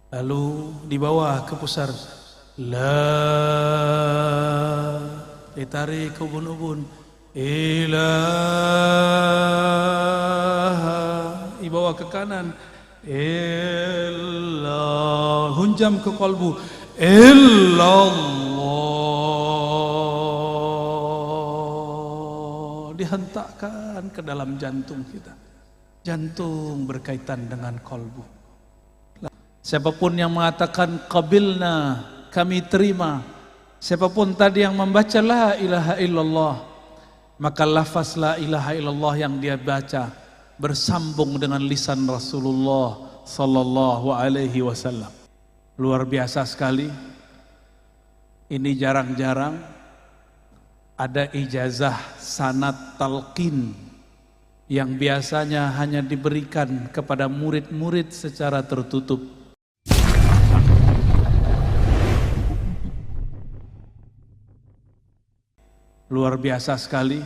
Lalu di bawah ke pusar la, ditarik ke ubun-ubun ilaha, dibawa ke kanan illallah, hunjam ke kalbu illallah, dihentakkan ke dalam jantung kita. Jantung berkaitan dengan kalbu. Siapapun yang mengatakan qabilna, kami terima, siapapun tadi yang membaca la ilaha illallah, maka lafaz la ilaha illallah yang dia baca bersambung dengan lisan Rasulullah sallallahu alaihi wasallam. Luar biasa sekali. Ini jarang-jarang ada ijazah sanad talqin yang biasanya hanya diberikan kepada murid-murid secara tertutup. Luar biasa sekali.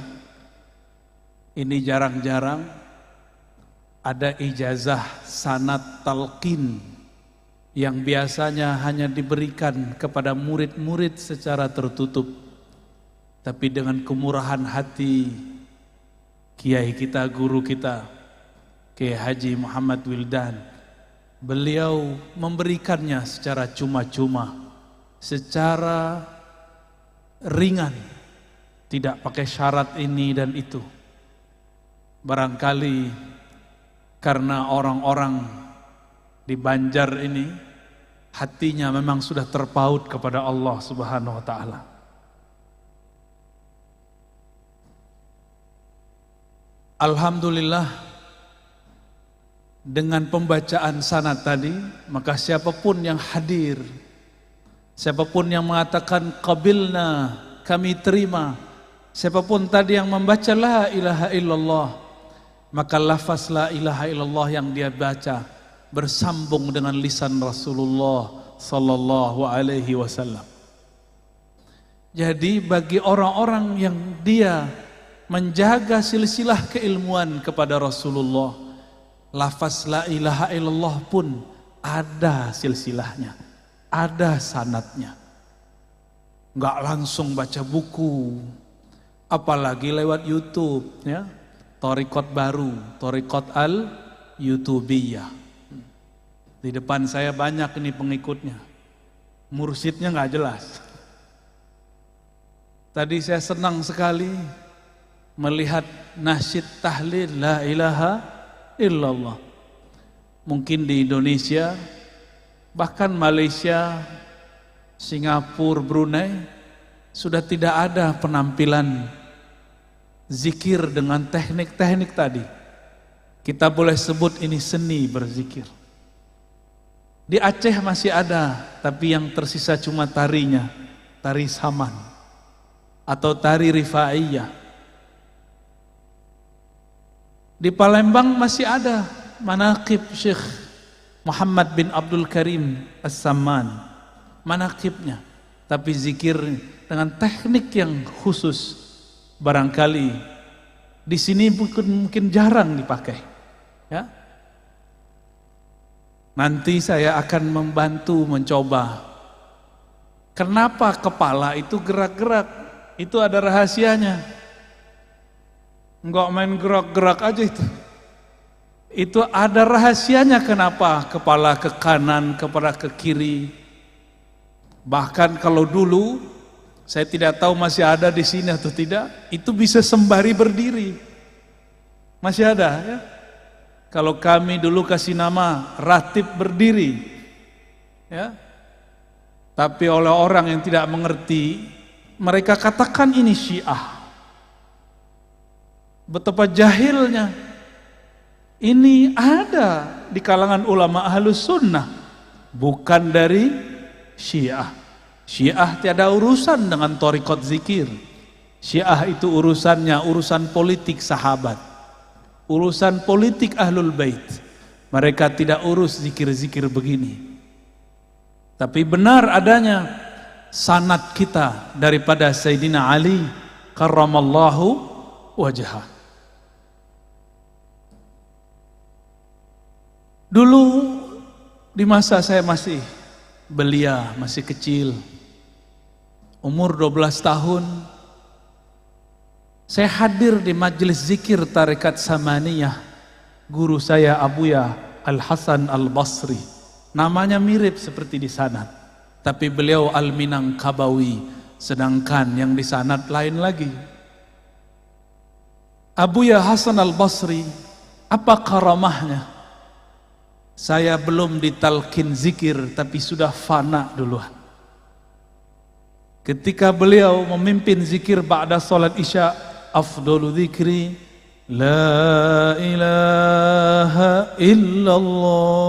Ini jarang-jarang ada ijazah sanad talqin yang biasanya hanya diberikan kepada murid-murid secara tertutup. Tapi dengan kemurahan hati kiai kita, guru kita, Kiai Haji Muhammad Wildan, beliau memberikannya secara cuma-cuma, secara ringan, tidak pakai syarat ini dan itu. Barangkali karena orang-orang di Banjar ini hatinya memang sudah terpaut kepada Allah Subhanahu wa taala. Alhamdulillah, dengan pembacaan sanad tadi, maka siapapun yang hadir, siapapun yang mengatakan qabilna, kami terima, siapapun tadi yang membaca la ilaha illallah, maka lafaz la ilaha illallah yang dia baca bersambung dengan lisan Rasulullah sallallahu alaihi wasallam. Jadi bagi orang-orang yang dia menjaga silsilah keilmuan kepada Rasulullah, lafaz la ilaha illallah pun ada silsilahnya, ada sanadnya. Enggak langsung baca buku, apalagi lewat YouTube, ya. Thariqat baru, Thariqat al-Youtubiyah. Di depan saya banyak ini pengikutnya. Mursyidnya nggak jelas. Tadi saya senang sekali melihat nasyid tahlil la ilaha illallah. Mungkin di Indonesia, bahkan Malaysia, Singapura, Brunei sudah tidak ada penampilan zikir dengan teknik-teknik tadi. Kita boleh sebut ini seni berzikir. Di Aceh masih ada, tapi yang tersisa cuma tarinya, tari saman atau tari rifaiyah. Di Palembang masih ada manaqib Syekh Muhammad bin Abdul Karim As-Samman, manaqibnya, tapi zikir dengan teknik yang khusus. Barangkali di sini mungkin jarang dipakai, ya. Nanti saya akan membantu mencoba. Kenapa kepala itu gerak-gerak? Itu ada rahasianya. Enggak main gerak-gerak aja itu. Itu ada rahasianya kenapa kepala ke kanan, kepala ke kiri. Bahkan kalau dulu, saya tidak tahu masih ada di sini atau tidak, itu bisa sembari berdiri. Masih ada, ya. Kalau kami dulu kasih nama ratib berdiri, ya. Tapi oleh orang yang tidak mengerti, mereka katakan ini Syiah. Betapa jahilnya. Ini ada di kalangan ulama Ahlus Sunnah, bukan dari Syiah. Syiah tiada urusan dengan thariqat zikir. Syiah itu urusannya urusan politik sahabat, urusan politik Ahlul Bait. Mereka tidak urus zikir-zikir begini. Tapi benar adanya sanad kita daripada Sayyidina Ali karramallahu wajhah. Dulu Di masa saya masih belia, masih kecil, umur 12 tahun, saya hadir di majelis zikir Tarekat Samaniyah. Guru saya Abuya Al-Hasan Al-Basri. Namanya mirip seperti di sanad, tapi beliau Al-Minangkabawi, sedangkan yang di sanad lain lagi. Abuya Hasan Al-Basri, apa karamahnya? Saya belum ditalkin zikir, tapi sudah fana duluan. Ketika beliau memimpin zikir ba'da salat isya, afdalu dzikri la ilaha illallah.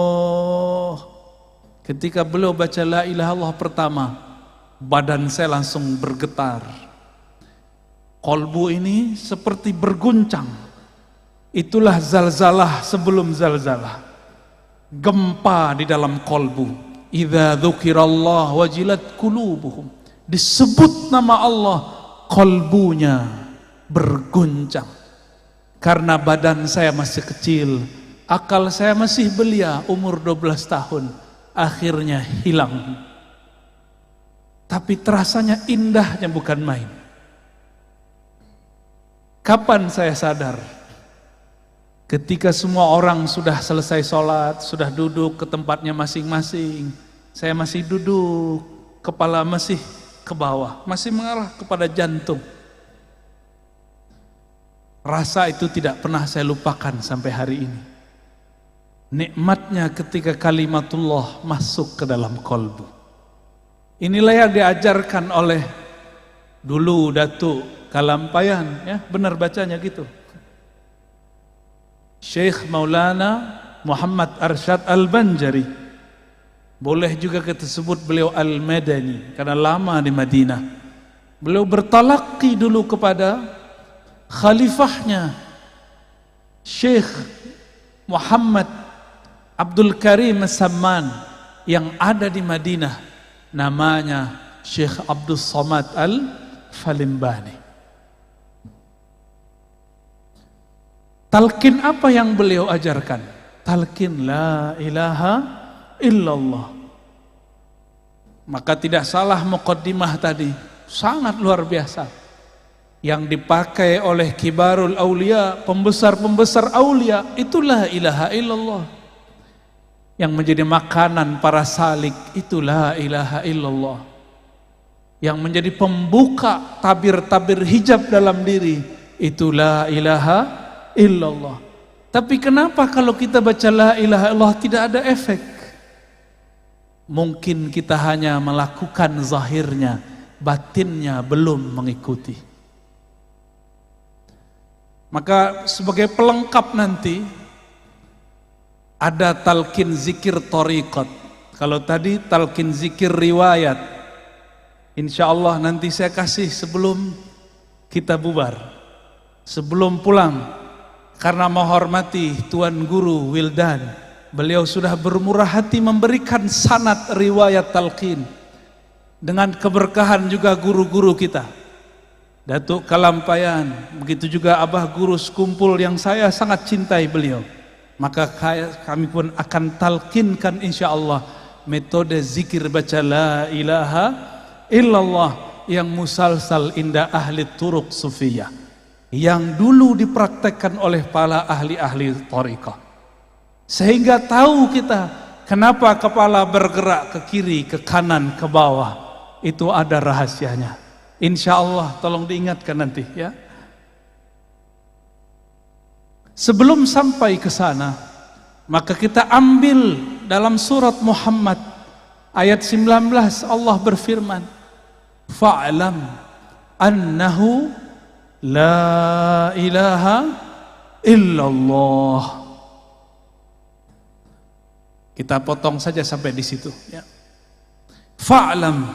Ketika beliau baca la ilaha illallah pertama, badan saya langsung bergetar. Kolbu ini seperti berguncang. Itulah zalzalah sebelum zalzalah. Gempa di dalam kolbu. Idza dzukirallah wajilat qulubuhum. Disebut nama Allah, kolbunya berguncang. Karena badan saya masih kecil, akal saya masih belia, umur 12 tahun, akhirnya hilang. Tapi terasanya indahnya bukan main. Kapan saya sadar? Ketika semua orang sudah selesai sholat, sudah duduk ke tempatnya masing-masing, saya masih duduk, kepala masih ke bawah, masih mengarah kepada jantung. Rasa itu tidak pernah saya lupakan sampai hari ini. Nikmatnya ketika kalimatullah masuk ke dalam kolbu. Inilah yang diajarkan oleh dulu Datuk Kalampayan, ya, benar bacanya gitu. Syekh Maulana Muhammad Arsyad Al-Banjari. Boleh juga kita sebut beliau Al-Madani karena lama di Madinah. Beliau bertalaqi dulu kepada khalifahnya Syekh Muhammad Abdul Karim As-Samman yang ada di Madinah, namanya Syekh Abdul Somad Al-Falimbani. Talqin apa yang beliau ajarkan? Talqin la ilaha illallah. Maka tidak salah muqaddimah tadi, sangat luar biasa. Yang dipakai oleh kibarul aulia, pembesar-pembesar aulia, itulah ilaha illallah. Yang menjadi makanan para salik, itulah ilaha illallah. Yang menjadi pembuka tabir-tabir hijab dalam diri, itulah ilaha illallah. Tapi kenapa kalau kita baca la ilaha illallah tidak ada efek? Mungkin kita hanya melakukan zahirnya, batinnya belum mengikuti. Maka sebagai pelengkap nanti ada talqin zikir thariqat. Kalau tadi talqin zikir riwayat, insya Allah nanti saya kasih sebelum kita bubar, sebelum pulang. Karena menghormati Tuan Guru Wildan, beliau sudah bermurah hati memberikan sanad riwayat talqin. Dengan keberkahan juga guru-guru kita, Datuk Kalampayan, begitu juga Abah Guru Sekumpul yang saya sangat cintai beliau. Maka kami pun akan talqinkan insya Allah metode zikir baca la ilaha illallah yang musalsal inda ahli turuq sufiyah, yang dulu dipraktekkan oleh para ahli-ahli thariqah. Sehingga tahu kita kenapa kepala bergerak ke kiri, ke kanan, ke bawah. Itu ada rahasianya. Insya Allah tolong diingatkan nanti ya. Sebelum sampai ke sana, maka kita ambil dalam surat Muhammad ayat 19, Allah berfirman, fa'lam annahu la ilaha illallah. Kita potong saja sampai di situ ya. Fa'lam,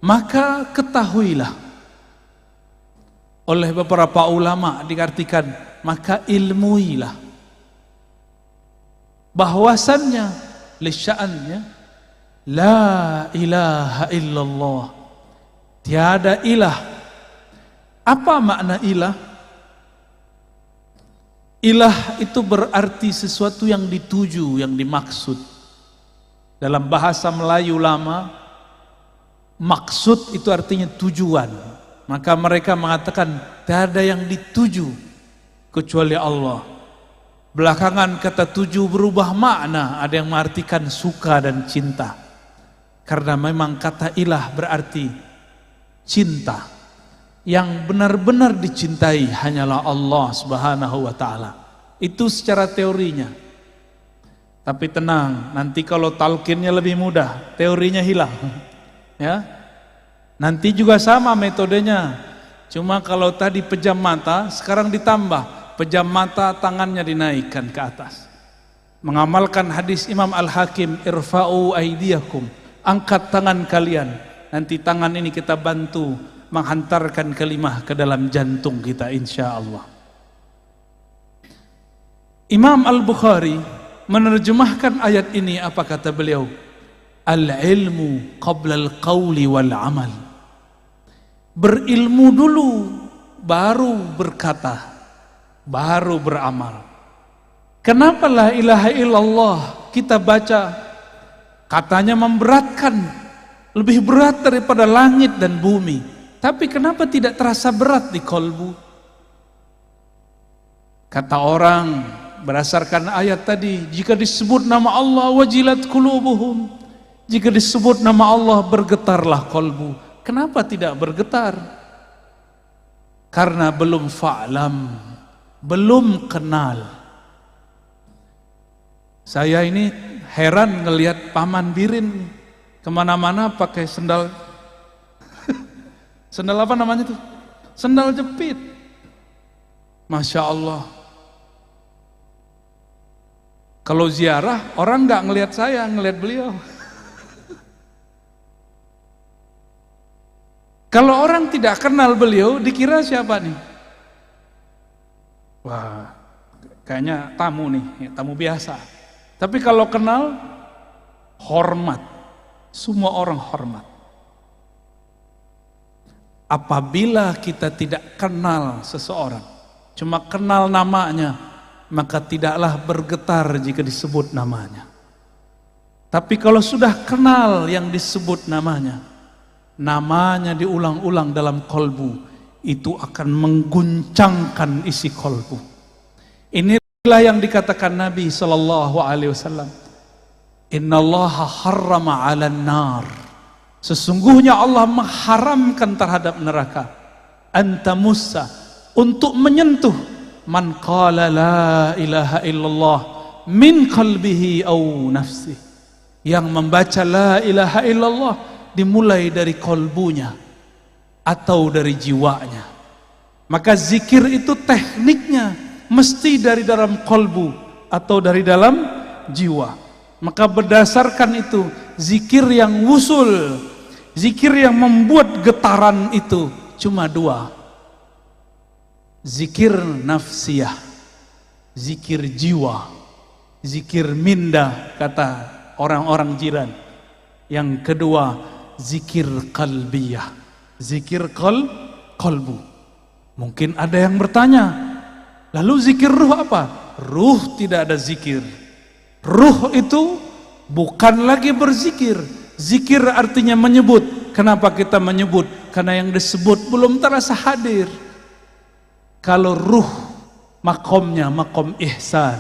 maka ketahuilah. Oleh beberapa ulama diartikan maka ilmuilah, bahwasannya lisya'annya la ilaha illallah, tiada ilah. Apa makna ilah? Ilah itu berarti sesuatu yang dituju, yang dimaksud. Dalam bahasa Melayu lama, maksud itu artinya tujuan. Maka mereka mengatakan tidak ada yang dituju kecuali Allah. Belakangan kata tuju berubah makna, ada yang mengartikan suka dan cinta. Karena memang kata ilah berarti cinta. Yang benar-benar dicintai hanyalah Allah Subhanahu wa ta'ala. Itu secara teorinya. Tapi tenang, nanti kalau talqinnya lebih mudah, teorinya hilang. Ya. Nanti juga sama metodenya. Cuma kalau tadi pejam mata, sekarang ditambah pejam mata, tangannya dinaikkan ke atas. Mengamalkan hadis Imam Al-Hakim, irfa'u aidiyakum, angkat tangan kalian. Nanti tangan ini kita bantu menghantarkan kalimah ke dalam jantung kita, insya Allah. Imam Al-Bukhari menerjemahkan ayat ini, apa kata beliau? Al-ilmu qabla al-qawli wal-amal. Berilmu dulu, baru berkata, baru beramal. Kenapa la ilaha illallah kita baca, katanya memberatkan, lebih berat daripada langit dan bumi. Tapi kenapa tidak terasa berat di kolbu? Kata orang berdasarkan ayat tadi, jika disebut nama Allah wajilat qulubuhum, jika disebut nama Allah bergetarlah kolbu. Kenapa tidak bergetar? Karena belum fa'lam, belum kenal. Saya ini heran ngelihat Paman Birin kemana-mana pakai sendal. Sendal apa namanya tuh? Sendal jepit. Masya Allah. Kalau ziarah, orang nggak ngelihat saya, ngelihat beliau. Kalau orang tidak kenal beliau, dikira siapa nih? Wah, kayaknya tamu nih, tamu biasa. Tapi kalau kenal, hormat. Semua orang hormat. Apabila kita tidak kenal seseorang, cuma kenal namanya, maka tidaklah bergetar jika disebut namanya. Tapi kalau sudah kenal yang disebut namanya, namanya diulang-ulang dalam kolbu, itu akan mengguncangkan isi kolbu. Inilah yang dikatakan Nabi SAW. Innallaha harrama 'alan nar. Sesungguhnya Allah mengharamkan terhadap neraka anta musa, untuk menyentuh man qala la ilaha illallah min qalbihi aw nafsi, yang membaca la ilaha illallah dimulai dari kolbunya atau dari jiwanya. Maka zikir itu tekniknya mesti dari dalam kolbu atau dari dalam jiwa. Maka berdasarkan itu, zikir yang wusul, zikir yang membuat getaran itu cuma dua. Zikir nafsiyah, zikir jiwa, zikir minda kata orang-orang jiran. Yang kedua, zikir qalbiyah, zikir qalbu. Mungkin ada yang bertanya, lalu zikir ruh apa? Ruh tidak ada zikir. Ruh itu bukan lagi berzikir. Zikir artinya menyebut. Kenapa kita menyebut? Karena yang disebut belum terasa hadir. Kalau ruh makomnya makom ihsan,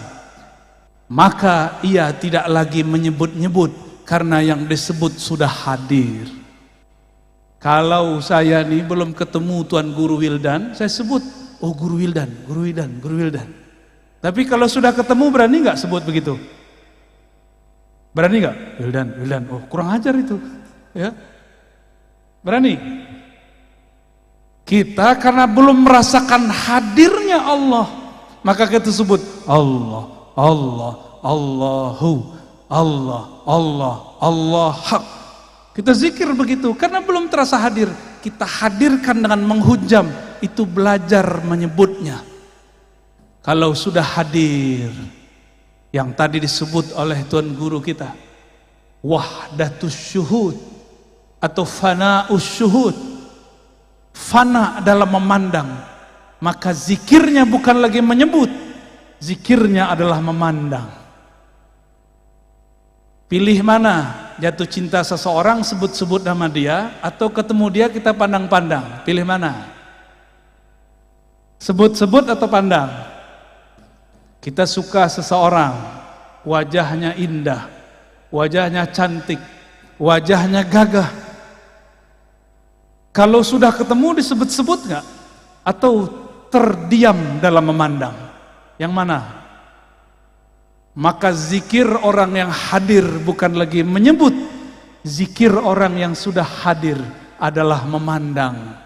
maka ia tidak lagi menyebut-nyebut karena yang disebut sudah hadir. Kalau saya nih belum ketemu Tuan Guru Wildan, saya sebut, oh Guru Wildan, Guru Wildan, Guru Wildan. Tapi kalau sudah ketemu berani nggak sebut begitu? Berani nggak? Wildan, Wildan. Oh kurang ajar itu, ya. Berani? Kita karena belum merasakan hadirnya Allah, maka kita sebut Allah, Allah, Allahu, Allah, Allah, Allah hak. Kita zikir begitu karena belum terasa hadir. Kita hadirkan dengan menghujam, itu belajar menyebutnya. Kalau sudah hadir, yang tadi disebut oleh Tuan Guru kita, wahdatus syuhud atau fana'us syuhud, fana dalam memandang, maka zikirnya bukan lagi menyebut, zikirnya adalah memandang. Pilih mana? Jatuh cinta seseorang, sebut-sebut nama dia, atau ketemu dia kita pandang-pandang? Pilih mana? Sebut-sebut atau pandang? Kita suka seseorang, wajahnya indah, wajahnya cantik, wajahnya gagah. Kalau sudah ketemu disebut-sebut nggak? Atau terdiam dalam memandang? Yang mana? Maka zikir orang yang hadir bukan lagi menyebut. Zikir orang yang sudah hadir adalah memandang.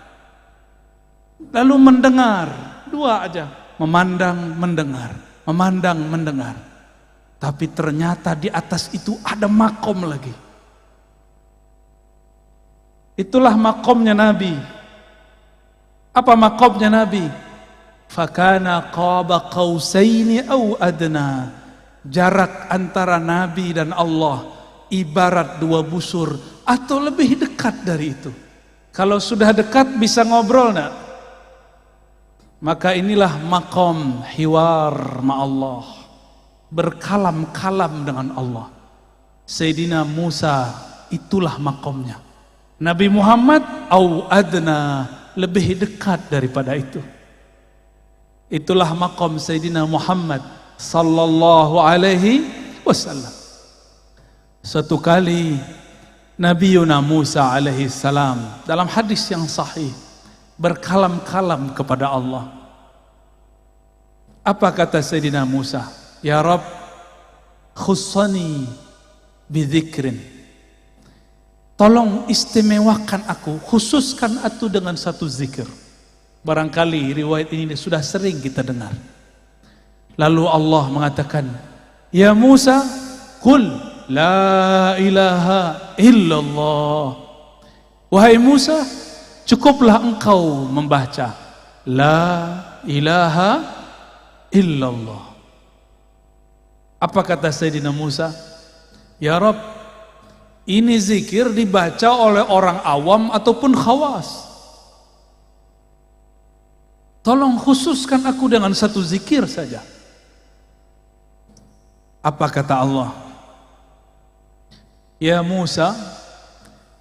Lalu mendengar, dua aja. Memandang, mendengar. Memandang, mendengar. Tapi ternyata di atas itu ada makom lagi. Itulah makomnya Nabi. Apa makomnya Nabi? Fakana qaba qausaini au adna. Jarak antara Nabi dan Allah ibarat dua busur atau lebih dekat dari itu. Kalau sudah dekat bisa ngobrol enggak? Maka inilah makom hiwar ma'allah, berkalam-kalam dengan Allah. Sayyidina Musa itulah makomnya. Nabi Muhammad au adna, lebih dekat daripada itu. Itulah makom Sayyidina Muhammad sallallahu alaihi wasallam. Suatu kali Nabi Musa alaihi salam dalam hadis yang sahih berkalam-kalam kepada Allah. Apa kata Sayyidina Musa? Ya Rabb, khussani bidzikrin. Tolong istimewakan aku, khususkan aku dengan satu zikir. Barangkali riwayat ini sudah sering kita dengar. Lalu Allah mengatakan, Ya Musa, qul la ilaha illallah. Wahai Musa, cukuplah engkau membaca la ilaha illallah. Apa kata Sayyidina Musa? Ya Rabb, ini zikir dibaca oleh orang awam ataupun khawas. Tolong khususkan aku dengan satu zikir saja. Apa kata Allah? Ya Musa,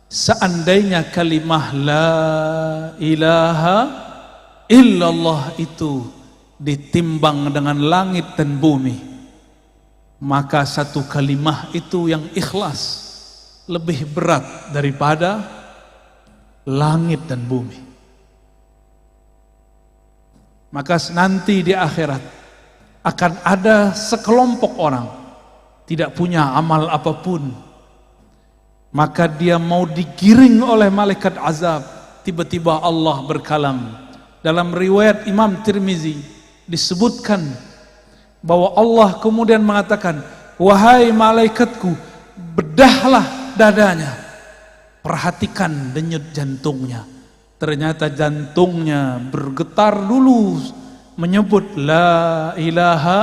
seandainya kalimah la ilaha illallah itu ditimbang dengan langit dan bumi, maka satu kalimah itu yang ikhlas lebih berat daripada langit dan bumi. Maka nanti di akhirat akan ada sekelompok orang tidak punya amal apapun, maka dia mau digiring oleh malaikat azab. Tiba-tiba Allah berkalam. Dalam riwayat Imam Tirmizi disebutkan bahwa Allah kemudian mengatakan, wahai malaikatku, bedahlah dadanya, perhatikan denyut jantungnya. Ternyata jantungnya bergetar dulu menyebut la ilaha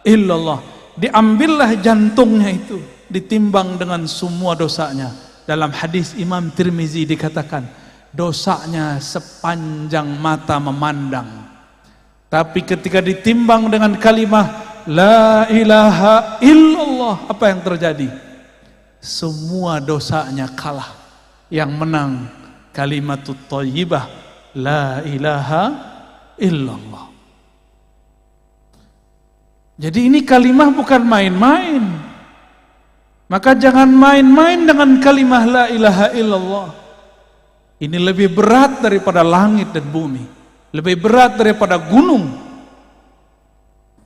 illallah. Diambillah jantungnya itu, ditimbang dengan semua dosanya. Dalam hadis Imam Tirmizi dikatakan, dosanya sepanjang mata memandang. Tapi ketika ditimbang dengan kalimah la ilaha illallah, apa yang terjadi? Semua dosanya kalah. Yang menang kalimatut thayyibah la ilaha illallah. Jadi ini kalimah bukan main-main. Maka jangan main-main dengan kalimah la ilaha illallah. Ini lebih berat daripada langit dan bumi, lebih berat daripada gunung,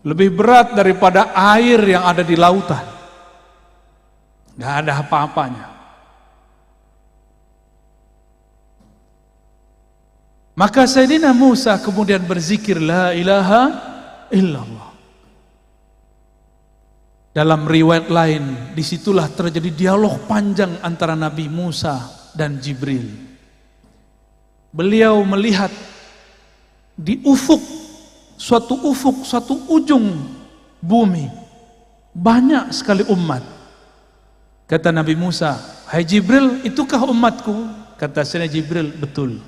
lebih berat daripada air yang ada di lautan. Gak ada apa-apanya. Maka Sayyidina Musa kemudian berzikir la ilaha illallah. Dalam riwayat lain, disitulah terjadi dialog panjang antara Nabi Musa dan Jibril. Beliau melihat di ufuk, suatu ujung bumi, banyak sekali umat. Kata Nabi Musa, hai Jibril, itukah umatku? Kata Sayyidina Jibril, betul.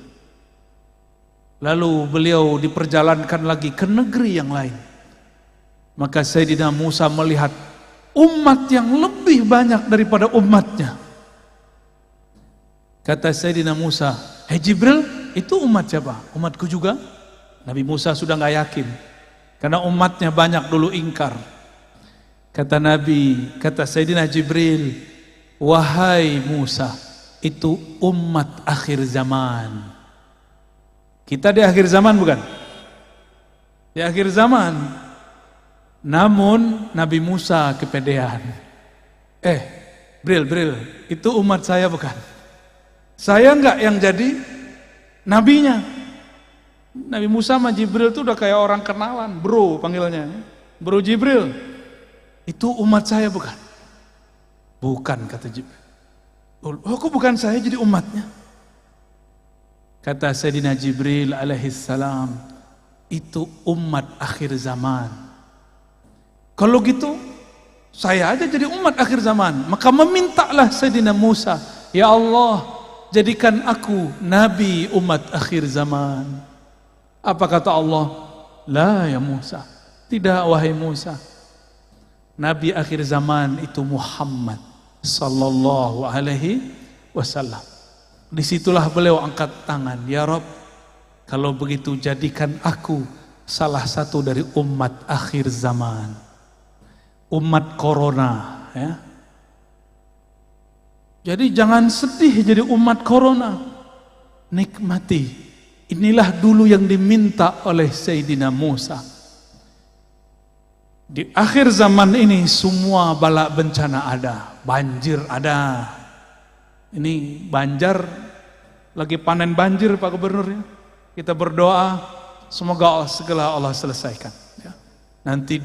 Lalu beliau diperjalankan lagi ke negeri yang lain. Maka Sayyidina Musa melihat umat yang lebih banyak daripada umatnya. Kata Sayyidina Musa, "Hei Jibril, itu umat siapa? Umatku juga?" Nabi Musa sudah nggak yakin, karena umatnya banyak dulu ingkar. Kata Sayyidina Jibril, "Wahai Musa, itu umat akhir zaman." Kita di akhir zaman bukan? Di akhir zaman. Namun Nabi Musa kepedean. Bril, itu umat saya bukan? Saya enggak yang jadi nabinya. Nabi Musa sama Jibril itu udah kayak orang kenalan, bro panggilnya. Bro Jibril, itu umat saya bukan? Bukan, kata Jibril. Oh, kok bukan saya jadi umatnya? Kata Sayyidina Jibril alaihissalam, itu umat akhir zaman. Kalau gitu, saya aja jadi umat akhir zaman. Maka memintalah Sayyidina Musa, "Ya Allah, jadikan aku nabi umat akhir zaman." Apa kata Allah? "La ya Musa." Tidak wahai Musa. Nabi akhir zaman itu Muhammad sallallahu alaihi wasallam. Disitulah beliau angkat tangan, "Ya Rabb, kalau begitu jadikan aku salah satu dari umat akhir zaman, umat corona." Ya. Jadi jangan sedih jadi umat corona, nikmati. Inilah dulu yang diminta oleh Sayyidina Musa. Di akhir zaman ini semua bala bencana ada, banjir ada. Ini Banjar lagi panen banjir Pak Gubernur ya. Kita berdoa semoga segala Allah selesaikan ya. Nanti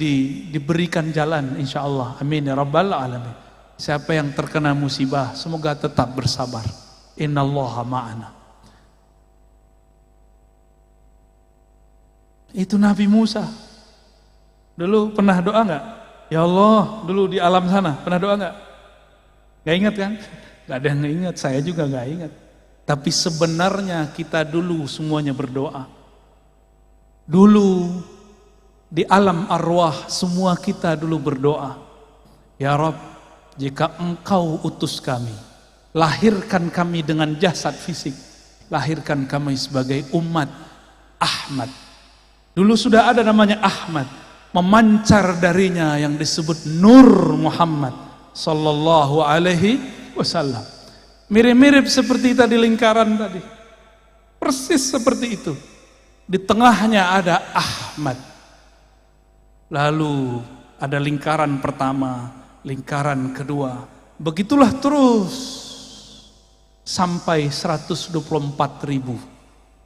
diberikan jalan insyaallah. Amin ya rabbal alamin. Siapa yang terkena musibah semoga tetap bersabar. Innallaha ma'ana. Itu Nabi Musa. Dulu pernah doa enggak? Ya Allah, dulu di alam sana pernah doa enggak? Gak ingat kan? Gak ada yang ingat, saya juga gak ingat. Tapi sebenarnya kita dulu semuanya berdoa. Dulu di alam arwah semua kita dulu berdoa. Ya Rabb, jika Engkau utus kami, lahirkan kami dengan jasad fisik, lahirkan kami sebagai umat Ahmad. Dulu sudah ada namanya Ahmad, memancar darinya yang disebut Nur Muhammad sallallahu alaihi wasallam. Mirip-mirip seperti tadi lingkaran tadi. Persis seperti itu. Di tengahnya ada Ahmad. Lalu ada lingkaran pertama, lingkaran kedua. Begitulah terus sampai 124.000.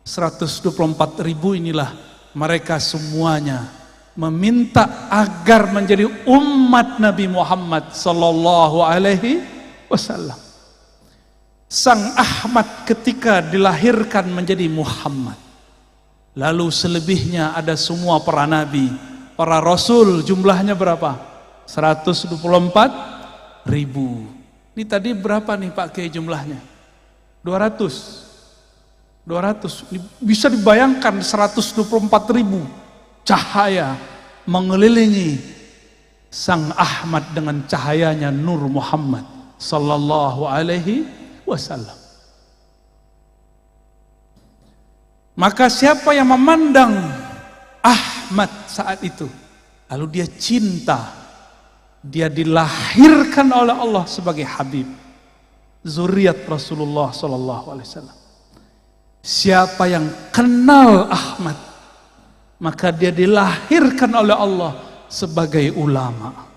124.000 inilah mereka semuanya meminta agar menjadi umat Nabi Muhammad sallallahu alaihi wasallam. Sang Ahmad ketika dilahirkan menjadi Muhammad. Lalu selebihnya ada semua para nabi, para rasul, jumlahnya berapa? 124.000. Ini tadi berapa nih Pak Kiai jumlahnya? 200. Bisa dibayangkan 124.000 cahaya mengelilingi Sang Ahmad dengan cahayanya Nur Muhammad sallallahu alaihi wasallam. Maka siapa yang memandang Ahmad saat itu, lalu dia cinta, dia dilahirkan oleh Allah sebagai Habib, zuriat Rasulullah sallallahu alaihi wasallam. Siapa yang kenal Ahmad, maka dia dilahirkan oleh Allah sebagai ulama.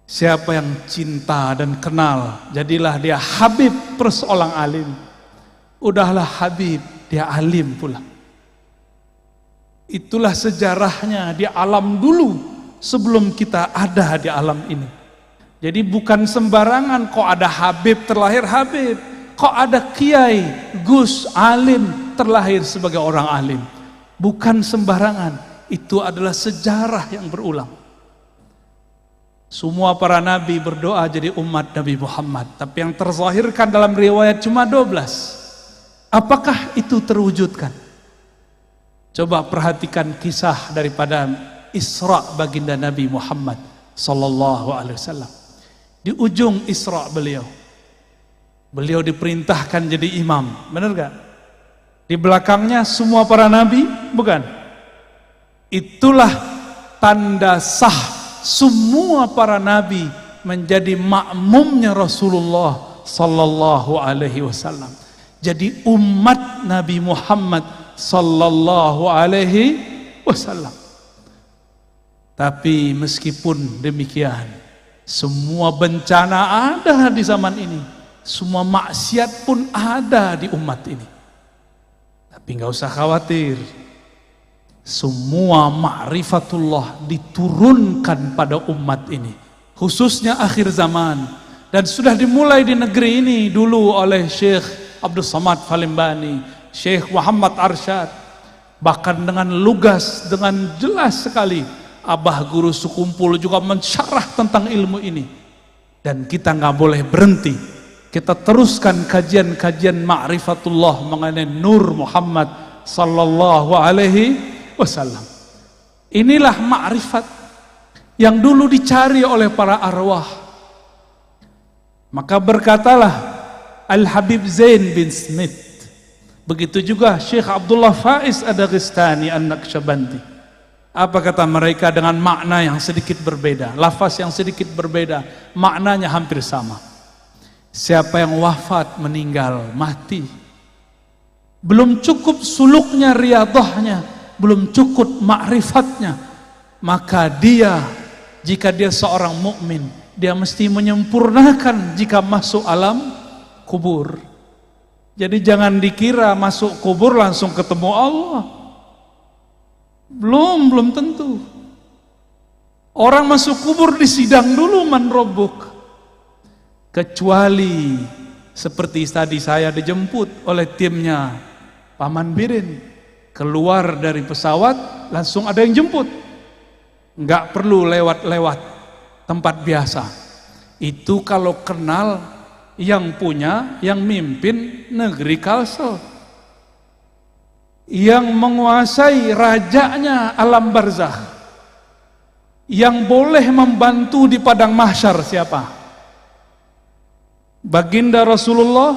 Siapa yang cinta dan kenal, jadilah dia Habib plus orang alim. Udahlah Habib, dia alim pula. Itulah sejarahnya di alam dulu sebelum kita ada di alam ini. Jadi bukan sembarangan kok ada Habib terlahir Habib, kok ada Kiai, Gus, alim terlahir sebagai orang alim. Bukan sembarangan, itu adalah sejarah yang berulang. Semua para nabi berdoa jadi umat Nabi Muhammad, tapi yang terzahirkan dalam riwayat cuma 12. Apakah itu terwujudkan? Coba perhatikan kisah daripada Isra baginda Nabi Muhammad sallallahu alaihi wasallam. Di ujung Isra beliau diperintahkan jadi imam, benar gak? Di belakangnya semua para nabi, bukan? Itulah tanda sah semua para nabi menjadi makmumnya Rasulullah sallallahu alaihi wasallam. Jadi umat Nabi Muhammad sallallahu alaihi wasallam. Tapi meskipun demikian, semua bencana ada di zaman ini, semua maksiat pun ada di umat ini. Tapi nggak usah khawatir, semua ma'rifatullah diturunkan pada umat ini, khususnya akhir zaman, dan sudah dimulai di negeri ini dulu oleh Syekh Abdul Samad Falimbani, Syekh Muhammad Arsyad, bahkan dengan lugas, dengan jelas sekali abah guru sekumpul juga mensyarah tentang ilmu ini. Dan kita nggak boleh berhenti, kita teruskan kajian-kajian ma'rifatullah mengenai Nur Muhammad sallallahu alaihi wasallam. Inilah ma'rifat yang dulu dicari oleh para arwah. Maka berkatalah Al-Habib Zain bin Smith, begitu juga Syekh Abdullah Faiz Ad-Daghestani An-Naqsyabandi. Apa kata mereka? Dengan makna yang sedikit berbeda, lafaz yang sedikit berbeda, maknanya hampir sama. Siapa yang wafat, meninggal, mati, belum cukup suluknya, riyadhahnya, belum cukup ma'rifatnya, maka dia, jika dia seorang mukmin, dia mesti menyempurnakan jika masuk alam kubur. Jadi jangan dikira masuk kubur langsung ketemu Allah. Belum tentu. Orang masuk kubur disidang dulu, man rabbuk. Kecuali seperti tadi saya dijemput oleh timnya Paman Birin, keluar dari pesawat langsung ada yang jemput, nggak perlu lewat-lewat tempat biasa. Itu kalau kenal yang punya, yang mimpin negeri Kalsel, yang menguasai rajanya alam barzakh, yang boleh membantu di padang mahsyar siapa? Baginda Rasulullah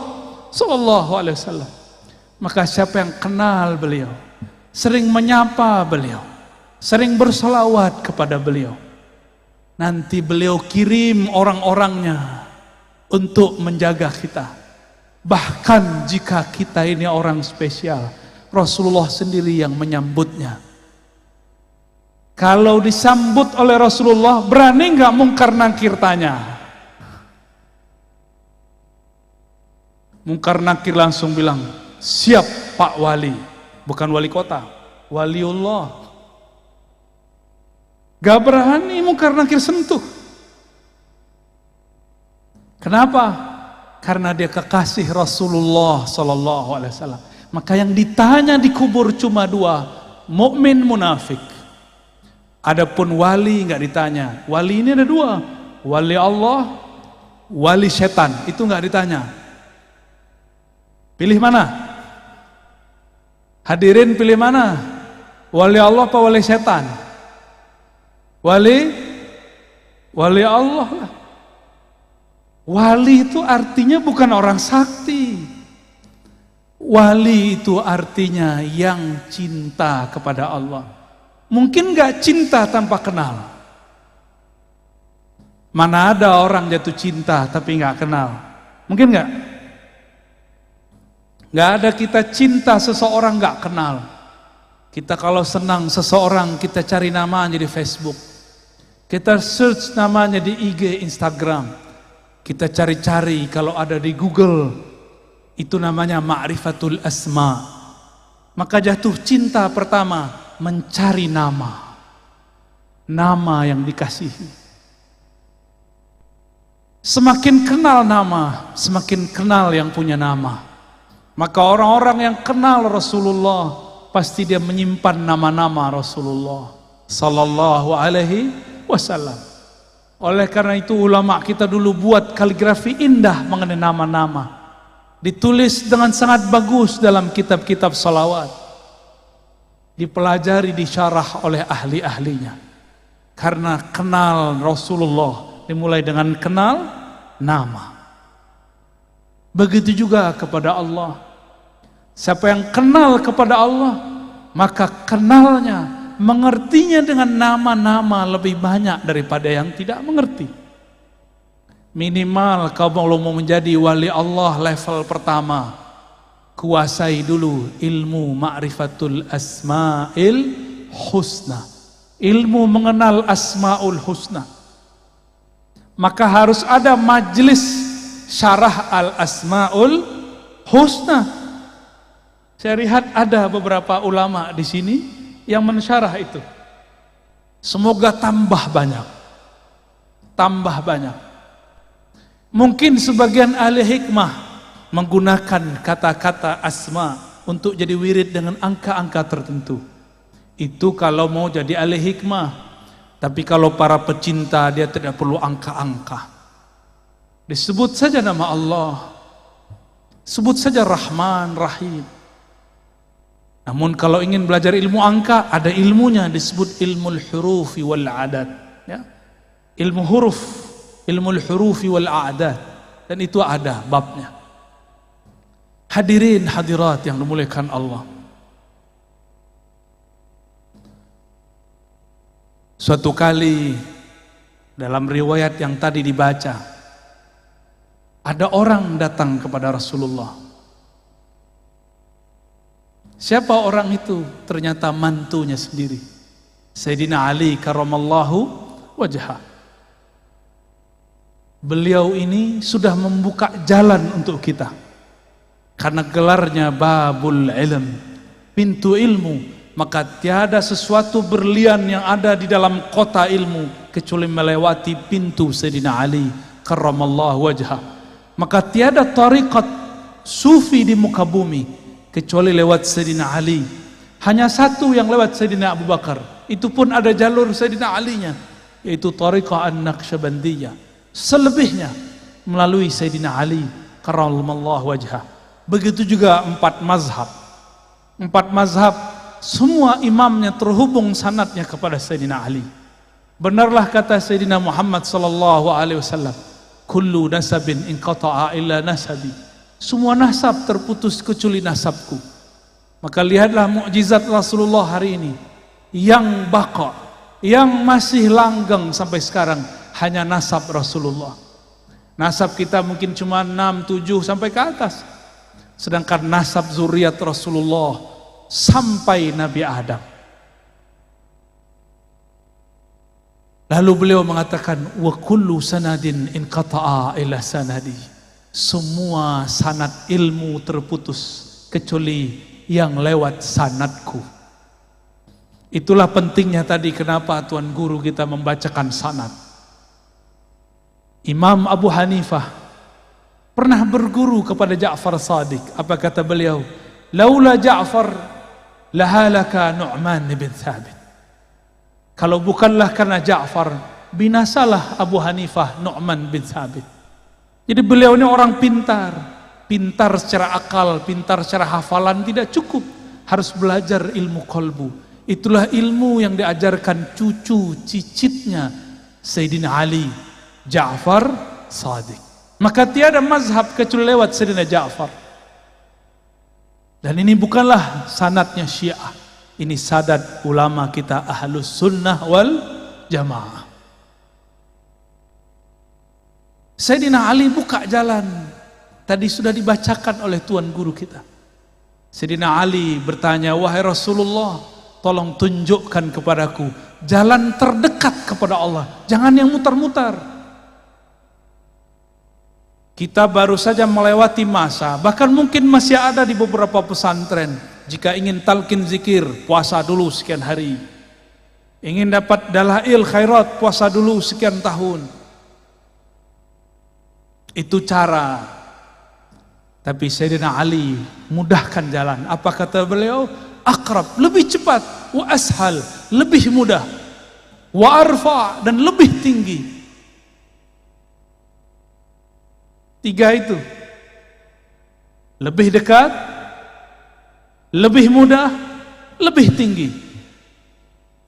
sallallahu alaihi wasallam. Maka siapa yang kenal beliau, sering menyapa beliau, sering berselawat kepada beliau, nanti beliau kirim orang-orangnya untuk menjaga kita. Bahkan jika kita ini orang spesial, Rasulullah sendiri yang menyambutnya. Kalau disambut oleh Rasulullah, berani nggak mungkar nakir tanya? Mungkar nakir langsung bilang, siap Pak Wali. Bukan wali kota, waliullah. Gak berani mungkar nakir sentuh. Kenapa? Karena dia kekasih Rasulullah sallallahu alaihi wasallam. Maka yang ditanya di kubur cuma dua, mukmin, munafik. Adapun wali nggak ditanya. Wali ini ada dua, wali Allah, wali setan. Itu nggak ditanya. Pilih mana? Hadirin pilih mana? Wali Allah apa wali setan? Wali Allah lah. Wali itu artinya bukan orang sakti. Wali itu artinya yang cinta kepada Allah. Mungkin gak cinta tanpa kenal. Mana ada orang jatuh cinta tapi gak kenal? Mungkin gak? Gak ada kita cinta seseorang gak kenal. Kita kalau senang seseorang, kita cari namanya di Facebook, kita search namanya di IG, Instagram, kita cari-cari kalau ada di Google. Itu namanya ma'rifatul asma. Maka jatuh cinta pertama mencari nama, nama yang dikasihi. Semakin kenal nama, semakin kenal yang punya nama. Maka orang-orang yang kenal Rasulullah pasti dia menyimpan nama-nama Rasulullah sallallahu alaihi wasallam. Oleh karena itu ulama kita dulu buat kaligrafi indah mengenai nama-nama. Ditulis dengan sangat bagus dalam kitab-kitab salawat. dipelajari, disyarah oleh ahli-ahlinya. Karena kenal Rasulullah dimulai dengan kenal nama. Begitu juga kepada Allah. Siapa yang kenal kepada Allah, maka kenalnya, mengertinya dengan nama-nama lebih banyak daripada yang tidak mengerti. Minimal kalau mau menjadi wali Allah level pertama, kuasai dulu ilmu ma'rifatul asma'il husna, ilmu mengenal asma'ul husna. Maka harus ada majlis syarah al asma'ul husna. Saya lihat ada beberapa ulama di sini yang mensyarah itu. Semoga tambah banyak. Tambah banyak. Mungkin sebagian ahli hikmah menggunakan kata-kata asma untuk jadi wirid dengan angka-angka tertentu. Itu kalau mau jadi ahli hikmah. Tapi kalau para pecinta, dia tidak perlu angka-angka. Disebut saja nama Allah. Sebut saja Rahman, Rahim. Namun kalau ingin belajar ilmu angka, ada ilmunya, disebut ilmu hurufi wal adat, ya. Ilmu huruf, ilmu hurufi wal adat, dan itu ada babnya. Hadirin hadirat yang dimuliakan Allah. Suatu kali dalam riwayat yang tadi dibaca, ada orang datang kepada Rasulullah. Siapa orang itu? Ternyata mantunya sendiri, Sayyidina Ali karramallahu wajhah. Beliau ini sudah membuka jalan untuk kita, karena gelarnya babul ilm, pintu ilmu. Maka tiada sesuatu berlian yang ada di dalam kota ilmu kecuali melewati pintu Sayyidina Ali karramallahu wajhah. Maka tiada tariqat sufi di muka bumi kecuali lewat Sayyidina Ali. Hanya satu yang lewat Sayyidina Abu Bakar, itu pun ada jalur Sayyidina Ali-nya, yaitu Tariqah An-Naqsyabandiyah. Selebihnya melalui Sayyidina Ali karramallahu wajhah. Begitu juga 4 mazhab. 4 mazhab semua imamnya terhubung sanadnya kepada Sayyidina Ali. Benarlah kata Sayyidina Muhammad sallallahu alaihi wasallam, kullu nasabin inqata'a illa nasabi. Semua nasab terputus kecuali nasabku. Maka lihatlah mukjizat Rasulullah hari ini, yang baqa, yang masih langgeng sampai sekarang, hanya nasab Rasulullah. Nasab kita mungkin cuma 6, 7 sampai ke atas. Sedangkan nasab zuriat Rasulullah sampai Nabi Adam. Lalu beliau mengatakan, wa kullu sanadin inqata'a ila sanadi. Semua sanad ilmu terputus kecuali yang lewat sanadku. Itulah pentingnya tadi kenapa Tuan Guru kita membacakan sanad. Imam Abu Hanifah pernah berguru kepada Ja'far Shadiq. Apa kata beliau? Laula Ja'far lahalaka Nu'man bin Thabit. Kalau bukanlah karena Ja'far, binasalah Abu Hanifah Nu'man bin Thabit. Jadi beliau ini orang pintar. Pintar secara akal, pintar secara hafalan tidak cukup. Harus belajar ilmu qalbu. Itulah ilmu yang diajarkan cucu cicitnya Sayyidina Ali, Ja'far Shadiq. Maka tiada mazhab kecuali lewat Sayyidina Ja'far. Dan ini bukanlah sanadnya Syiah. Ini sadat ulama kita Ahlus Sunnah wal Jamaah. Sayyidina Ali buka jalan. Tadi sudah dibacakan oleh Tuan Guru kita. Sayyidina Ali bertanya, wahai Rasulullah, tolong tunjukkan kepadaku jalan terdekat kepada Allah. Jangan yang mutar-mutar. Kita baru saja melewati masa, bahkan mungkin masih ada di beberapa pesantren. Jika ingin talqin zikir, puasa dulu sekian hari. Ingin dapat dalail khairat, puasa dulu sekian tahun. Itu cara. Tapi Sayyidina Ali mudahkan jalan. Apa kata beliau? Akrab, lebih cepat. Wa ashal, lebih mudah. Wa arfa, dan lebih tinggi. 3 itu. Lebih dekat, lebih mudah, lebih tinggi.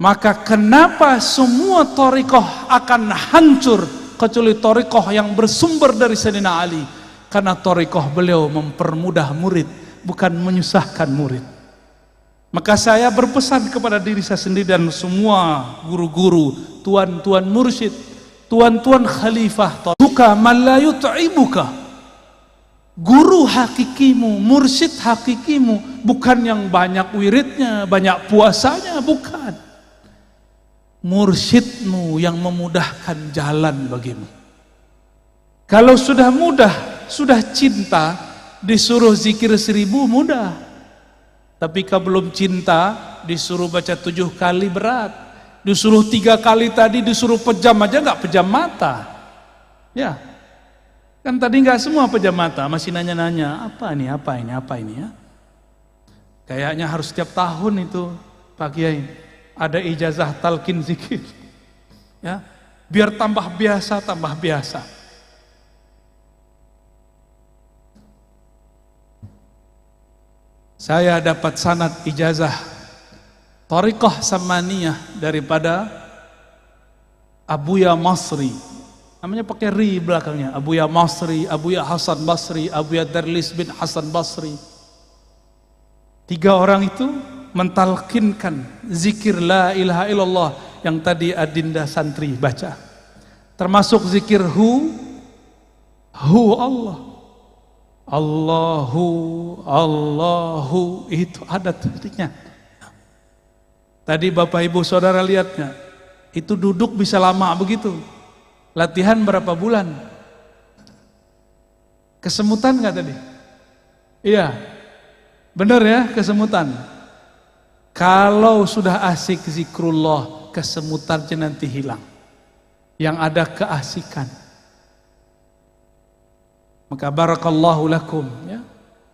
Maka kenapa semua thariqah akan hancur kecuali thariqah yang bersumber dari Sayyidina Ali? Karena thariqah beliau mempermudah murid, bukan menyusahkan murid. Maka saya berpesan kepada diri saya sendiri dan semua guru-guru, tuan-tuan mursyid, tuan-tuan khalifah, buka man la yut'ibuka. Guru hakikimu, mursyid hakikimu bukan yang banyak wiridnya, banyak puasanya, bukan. Mursyidmu yang memudahkan jalan bagimu. Kalau sudah mudah, sudah cinta, disuruh zikir 1000 mudah. Tapi kalau belum cinta, disuruh baca 7 kali berat. Disuruh 3 kali tadi, disuruh pejam aja nggak pejam mata. Ya, kan tadi nggak semua pejam mata, masih nanya-nanya apa ini ya. Kayaknya harus setiap tahun itu Pak Kiai ada ijazah talqin zikir. Ya, biar tambah biasa. Saya dapat sanad ijazah thariqah samaniyah daripada Abuya Masri. Namanya pakai ri belakangnya. Abuya Masri, Abuya Hasan Basri, Abuya Darlis bin Hasan Basri. 3 orang itu mentalkinkan zikir la ilaha illallah yang tadi adinda santri baca. Termasuk zikir hu Allah. Allahu itu ada tadinya. Tadi Bapak Ibu Saudara lihatnya, itu duduk bisa lama begitu. Latihan berapa bulan? Kesemutan nggak tadi? Iya, benar ya, kesemutan. Kalau sudah asik zikrullah, kesemutannya nanti hilang. Yang ada keasikan. Maka barakallahu lakum, ya.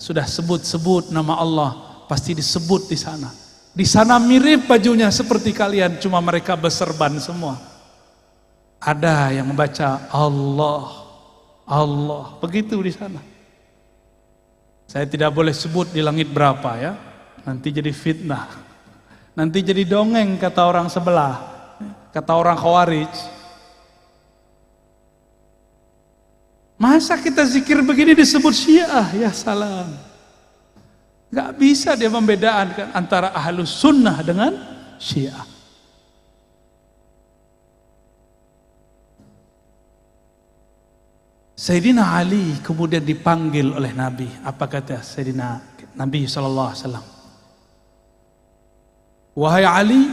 Sudah sebut-sebut nama Allah, pasti disebut di sana. Di sana mirip bajunya seperti kalian, cuma mereka berserban semua. Ada yang membaca Allah, begitu di sana. Saya tidak boleh sebut di langit berapa ya, nanti jadi fitnah. Nanti jadi dongeng kata orang sebelah, kata orang Khawarij. Masa kita zikir begini disebut Syiah? Ya salam. Gak bisa dia membedakan antara Ahlus Sunnah dengan Syiah. Sayyidina Ali kemudian dipanggil oleh Nabi. Apa kata Sayyidina Nabi SAW? Wahai Ali,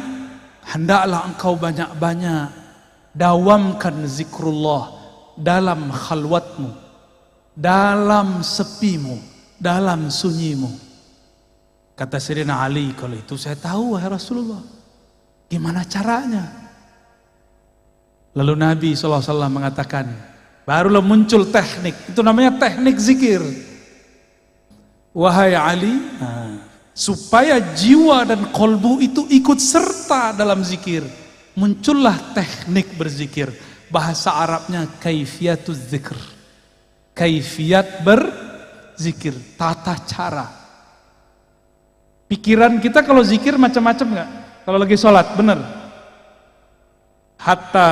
hendaklah engkau banyak-banyak dawamkan zikrullah dalam khalwatmu, dalam sepimu, dalam sunyimu. Kata Sayyidina Ali, kalau itu saya tahu wahai Rasulullah. Gimana caranya? Lalu Nabi SAW mengatakan, barulah muncul teknik, itu namanya teknik zikir. Wahai Ali, supaya jiwa dan kolbu itu ikut serta dalam zikir, muncullah teknik berzikir. Bahasa Arabnya kaifiyatuz zikr, kaifiyat berzikir, tata cara. Pikiran kita kalau zikir macam-macam nggak? Kalau lagi sholat, bener? Hatta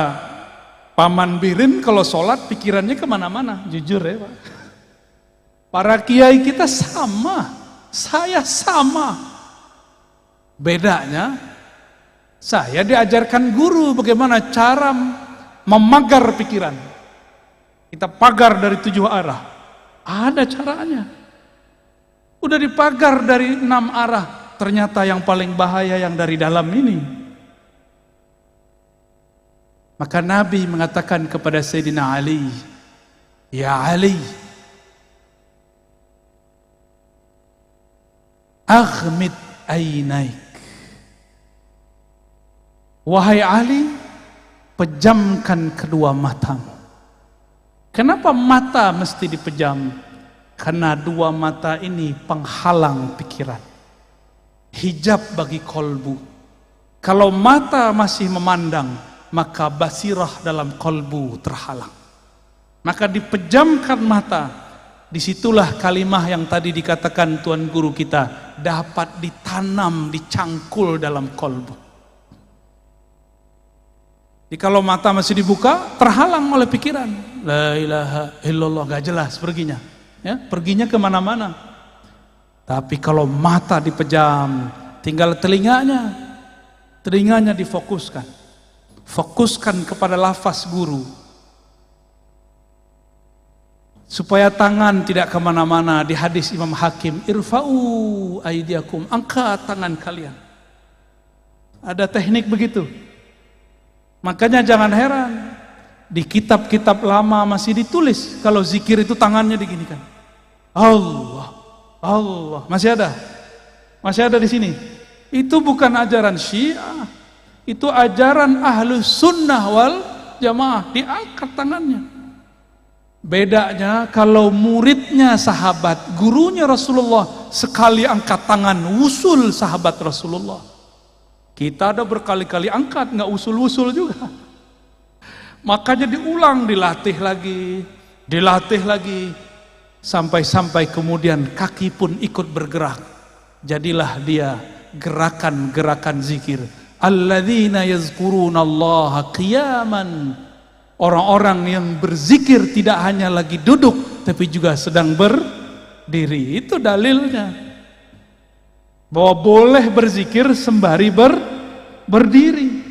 Paman Birin kalau sholat pikirannya kemana-mana, jujur ya Pak. Para kiai kita sama, saya sama. Bedanya, saya diajarkan guru bagaimana cara memagar pikiran. Kita pagar dari 7 arah. Ada caranya. Udah dipagar dari 6 arah. Ternyata yang paling bahaya yang dari dalam ini. Maka Nabi mengatakan kepada Sayyidina Ali, ya Ali, aghmid ainaik. Wahai Ali, pejamkan kedua matamu. Kenapa mata mesti dipejam? Karena 2 mata ini penghalang pikiran, hijab bagi kolbu. Kalau mata masih memandang, maka basirah dalam kolbu terhalang. Maka dipejamkan mata, Disitulah kalimah yang tadi dikatakan Tuan Guru kita dapat ditanam, dicangkul dalam kolbu. Jadi kalau mata masih dibuka, terhalang oleh pikiran. La ilaha illallah, gak jelas perginya. Ya, perginya kemana-mana. Tapi kalau mata dipejam, tinggal telinganya difokuskan. Fokuskan kepada lafaz guru. Supaya tangan tidak kemana-mana. Di hadis Imam Hakim, irfa'u aidiakum, angkat tangan kalian. Ada teknik begitu. Makanya jangan heran, di kitab-kitab lama masih ditulis kalau zikir itu tangannya diginikan. Allah, Allah, masih ada di sini. Itu bukan ajaran Syiah, itu ajaran Ahlus Sunnah wal Jamaah, diangkat tangannya. Bedanya kalau muridnya sahabat, gurunya Rasulullah, sekali angkat tangan usul sahabat Rasulullah. Kita ada berkali-kali angkat, nggak usul-usul juga. Makanya diulang, dilatih lagi, sampai kemudian kaki pun ikut bergerak. Jadilah dia gerakan-gerakan zikir. Alladzina yazkurunallaha qiyaman. Orang-orang yang berzikir tidak hanya lagi duduk, tapi juga sedang berdiri. Itu dalilnya. Bahwa boleh berzikir sembari berdiri.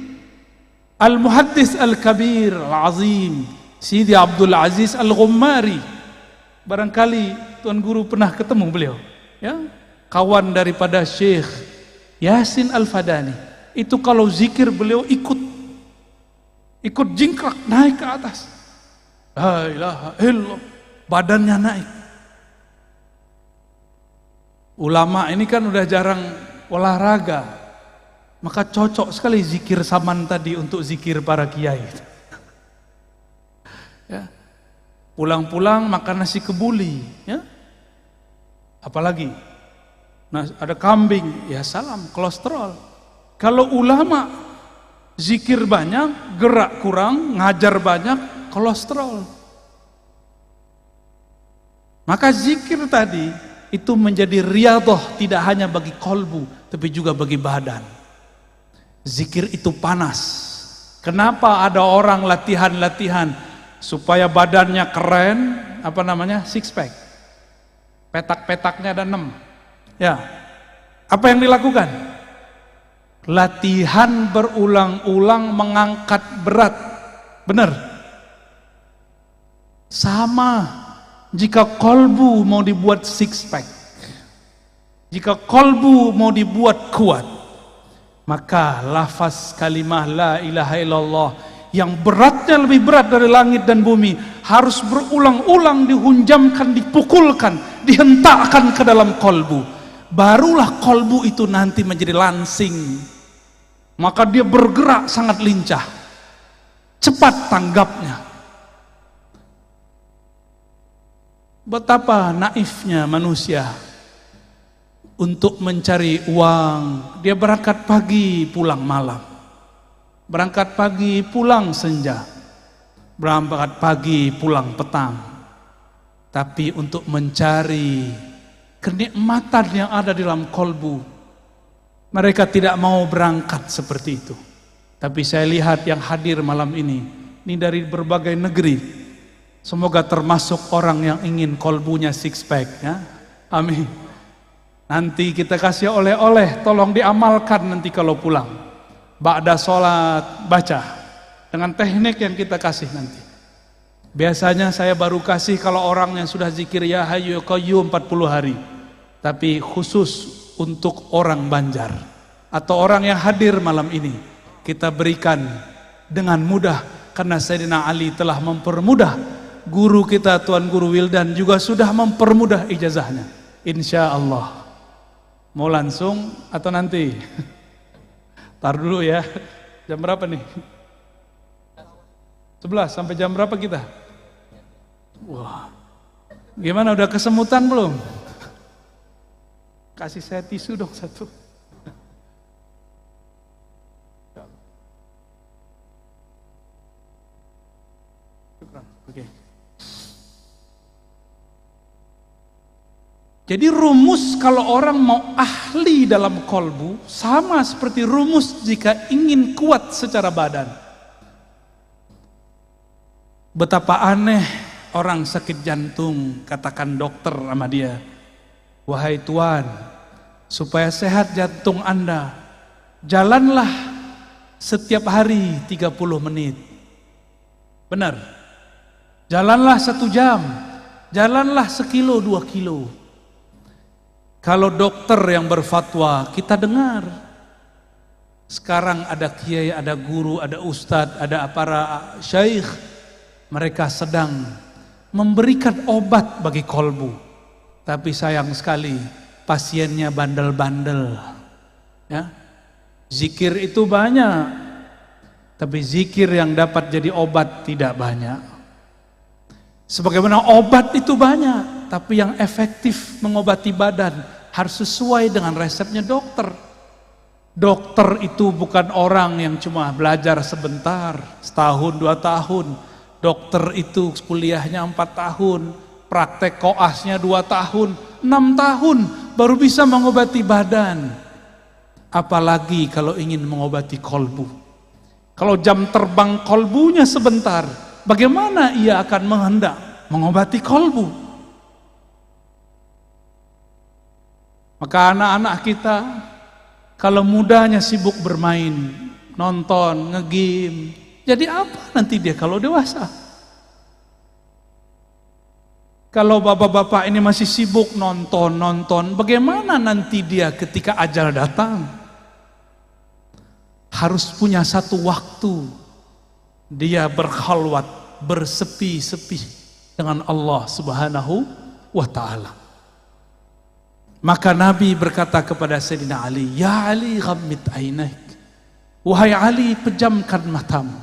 Al-Muhaddis Al-Kabir Al-Azim Sidi Abdul Aziz Al-Ghummari, barangkali Tuan Guru pernah ketemu beliau, ya, kawan daripada Syekh Yasin Al-Fadani. Itu kalau zikir beliau ikut jingkrak naik ke atas. La ilaha illallah, badannya naik. Ulama ini kan udah jarang olahraga, maka cocok sekali zikir saman tadi untuk zikir para kiai. Ya. Pulang-pulang makan nasi kebuli, ya. Apalagi ada kambing, ya salam, kolesterol. Kalau ulama zikir banyak, gerak kurang, ngajar banyak, kolesterol. Maka zikir tadi itu menjadi riyadhah, tidak hanya bagi kolbu, tapi juga bagi badan. Zikir itu panas. Kenapa ada orang latihan-latihan supaya badannya keren, apa namanya, six pack, petak-petaknya ada 6. Ya, apa yang dilakukan? Latihan berulang-ulang mengangkat berat. Benar? Sama jika kolbu mau dibuat six pack, jika kolbu mau dibuat kuat, maka lafaz kalimah la ilaha illallah yang beratnya lebih berat dari langit dan bumi harus berulang-ulang dihunjamkan, dipukulkan, dihentakkan ke dalam kolbu. Barulah kolbu itu nanti menjadi lansing. Maka dia bergerak sangat lincah, cepat tanggapnya. Betapa naifnya manusia untuk mencari uang. Dia berangkat pagi, pulang malam. Berangkat pagi, pulang senja. Berangkat pagi, pulang petang. Tapi untuk mencari kenikmatan yang ada di dalam kolbu, mereka tidak mau berangkat seperti itu. Tapi saya lihat yang hadir malam ini dari berbagai negeri. Semoga termasuk orang yang ingin kolbunya six pack, ya. Amin. Nanti kita kasih oleh-oleh, tolong diamalkan nanti kalau pulang. Ba'da sholat baca dengan teknik yang kita kasih nanti. Biasanya saya baru kasih kalau orang yang sudah zikir ya hayyu ya qayyum 40 hari. Tapi khusus untuk orang Banjar atau orang yang hadir malam ini, kita berikan dengan mudah karena Sayyidina Ali telah mempermudah. Guru kita Tuan Guru Wildan juga sudah mempermudah ijazahnya. Insya Allah. Mau langsung atau nanti? Tar dulu ya. Jam berapa nih? 11 sampai jam berapa kita? Wah. Gimana, udah kesemutan belum? Kasih saya tisu dong satu. Oke. Jadi rumus kalau orang mau ahli dalam kolbu sama seperti rumus jika ingin kuat secara badan. Betapa aneh orang sakit jantung, katakan dokter sama dia, wahai tuan, supaya sehat jantung Anda, jalanlah setiap hari 30 menit. Benar. Jalanlah 1 jam, jalanlah 1 kilo, 2 kilo. Kalau dokter yang berfatwa, kita dengar. Sekarang ada kiai, ada guru, ada ustadz, ada para syaikh. Mereka sedang memberikan obat bagi kolbu. Tapi sayang sekali, pasiennya bandel-bandel. Ya. Zikir itu banyak, tapi zikir yang dapat jadi obat tidak banyak. Sebagaimana obat itu banyak, tapi yang efektif mengobati badan harus sesuai dengan resepnya dokter. Dokter itu bukan orang yang cuma belajar sebentar, setahun, 2 tahun. Dokter itu kuliahnya 4 tahun, praktek koasnya 2 tahun, 6 tahun baru bisa mengobati badan. Apalagi kalau ingin mengobati kolbu. Kalau jam terbang kolbunya sebentar, bagaimana ia akan menghendak mengobati kolbu? Maka anak-anak kita kalau mudanya sibuk bermain, nonton, nge-game, jadi apa nanti dia kalau dewasa? Kalau bapak-bapak ini masih sibuk nonton, bagaimana nanti dia ketika ajal datang? Harus punya satu waktu dia berkhalwat, bersepi-sepi dengan Allah Subhanahu wa ta'ala. Maka Nabi berkata kepada Sayyidina Ali, "Ya Ali, ghammid ainaik." Wahai Ali, pejamkan matamu.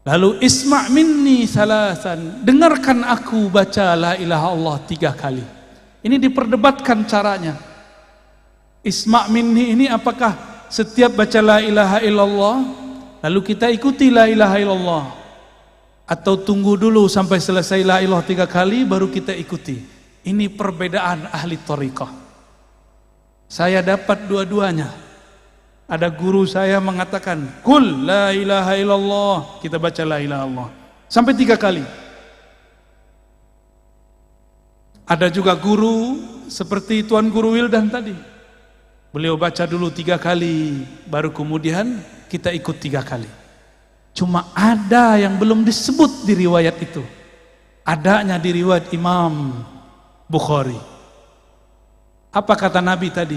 Lalu isma' minni salasan, dengarkan aku baca la ilaha Allah 3 kali. Ini diperdebatkan caranya. Isma' minni ini apakah setiap baca la ilaha illallah lalu kita ikuti la ilaha illallah, atau tunggu dulu sampai selesai la ilaha 3 kali baru kita ikuti? Ini perbedaan ahli thariqah. Saya dapat dua-duanya. Ada guru saya mengatakan, "Qul la ilaha illallah." Kita baca la ilaha illallah sampai 3 kali. Ada juga guru seperti Tuan Guru Wildan tadi. Beliau baca dulu 3 kali, baru kemudian kita ikut 3 kali. Cuma ada yang belum disebut di riwayat itu. Adanya di riwayat Imam Bukhari. Apa kata Nabi tadi?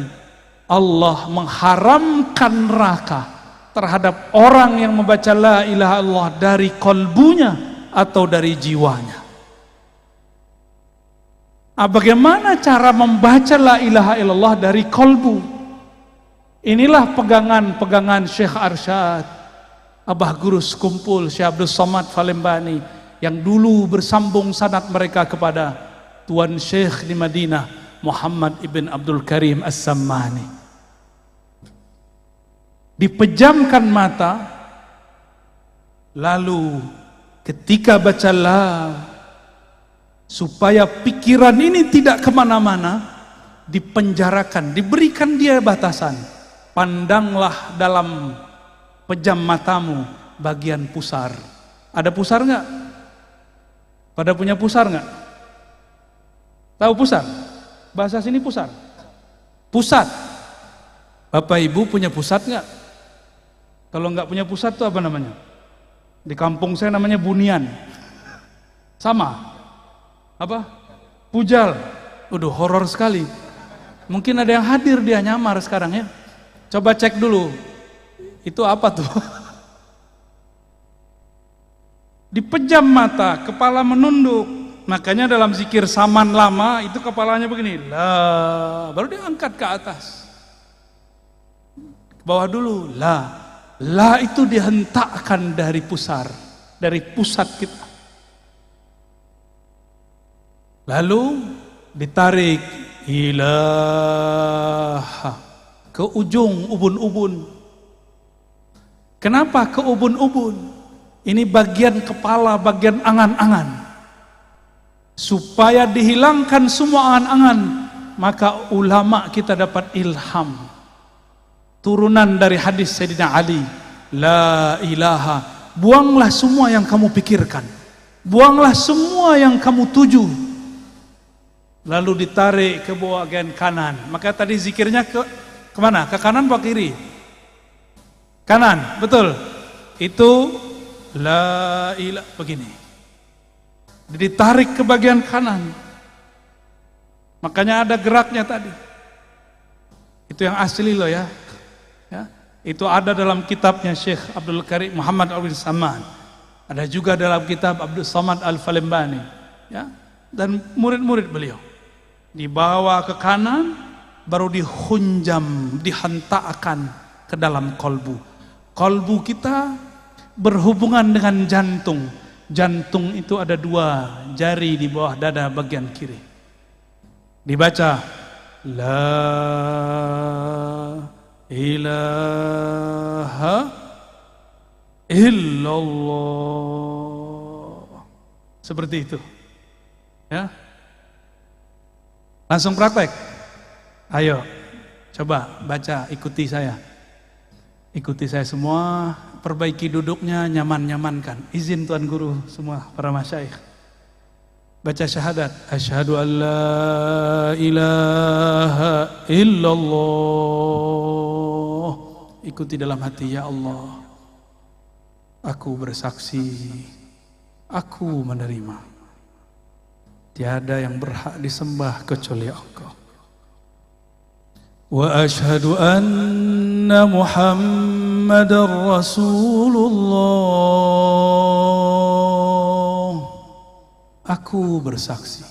Allah mengharamkan neraka terhadap orang yang membaca la ilaha illallah dari kolbunya atau dari jiwanya. Bagaimana cara membaca la ilaha illallah dari kolbu? Inilah pegangan Syekh Arsyad, Abah Guru Sekumpul, Syekh Abdul Somad Falembani, yang dulu bersambung sanad mereka kepada Tuan Syekh di Madinah, Muhammad ibn Abdul Karim As-Sammani. Dipejamkan mata, lalu ketika baca la, supaya pikiran ini tidak kemana-mana, dipenjarakan, diberikan dia batasan. Pandanglah dalam pejam matamu bagian pusar. Ada pusar nggak? Pada punya pusar nggak? Tahu pusar? Bahasa sini pusar. Pusat. Bapak Ibu punya pusat nggak? Kalau nggak punya pusat itu apa namanya? Di kampung saya namanya bunian. Sama. Apa? Pujal. Udah horor sekali. Mungkin ada yang hadir, dia nyamar sekarang ya. Coba cek dulu. Itu apa tuh? Dipejam mata, kepala menunduk. Makanya dalam zikir saman lama itu kepalanya begini, la, baru diangkat ke atas. Ke bawah dulu, la. La itu dihentakkan dari pusar, dari pusat kita. Lalu ditarik ilaha ke ujung ubun-ubun. Kenapa ke ubun-ubun? Ini bagian kepala, bagian angan-angan. supaya dihilangkan semua angan-angan, maka ulama kita dapat ilham turunan dari hadis Sayyidina Ali, la ilaha, buanglah semua yang kamu pikirkan, buanglah semua yang kamu tuju, lalu ditarik ke bagian kanan. Maka tadi zikirnya kemana? Ke kanan atau kiri? Kanan, betul. Itu la ilaha, begini, ditarik ke bagian kanan. Makanya ada geraknya tadi. Itu yang asli loh ya. Itu ada dalam kitabnya Syekh Abdul Karim Muhammad Al-Samman. Ada juga dalam kitab Abdul Samad Al-Falembani. Ya. Dan murid-murid beliau. Dibawa ke kanan, baru dihunjam, dihentakkan ke dalam kolbu. Kolbu kita berhubungan dengan jantung. Jantung itu ada 2 jari di bawah dada bagian kiri. Dibaca la ilaha illallah. Seperti itu. Ya. Langsung praktek. Ayo, coba baca, ikuti saya. Ikuti saya semua, perbaiki duduknya, nyaman-nyamankan. Izin Tuan Guru semua, para masyayikh. Baca syahadat, asyhadu an la ilaha illallah. Ikuti dalam hati, ya Allah, aku bersaksi, aku menerima, tiada yang berhak disembah kecuali Engkau. Wa asyhadu anna Muhammadar Rasulullah. Aku bersaksi,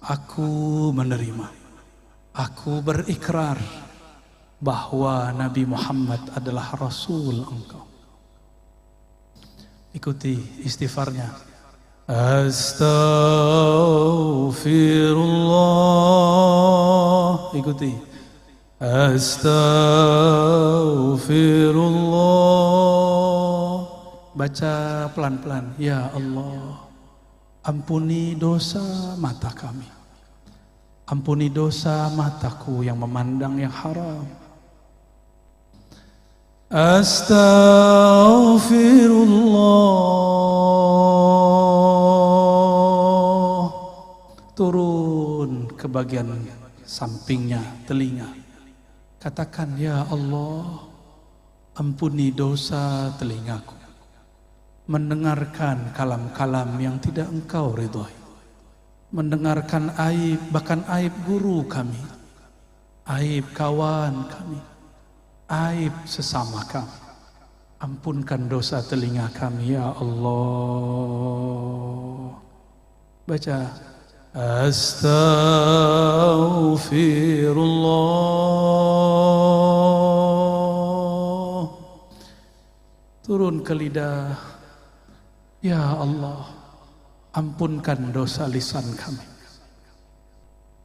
aku menerima, aku berikrar bahwa Nabi Muhammad adalah Rasul Engkau. Ikuti istighfarnya. Astaghfirullah. Ikuti. Astaghfirullah. Baca pelan-pelan. Ya Allah, ampuni dosa mata kami, ampuni dosa mataku yang memandang yang haram. Astaghfirullah. Turun ke bagian sampingnya, telinga. Katakan, ya Allah, ampuni dosa telingaku, mendengarkan kalam-kalam yang tidak Engkau ridhoi, mendengarkan aib, bahkan aib guru kami, aib kawan kami, aib sesama kami. Ampunkan dosa telinga kami, ya Allah. Baca. Astaghfirullah. Turun ke lidah. Ya Allah, ampunkan dosa lisan kami,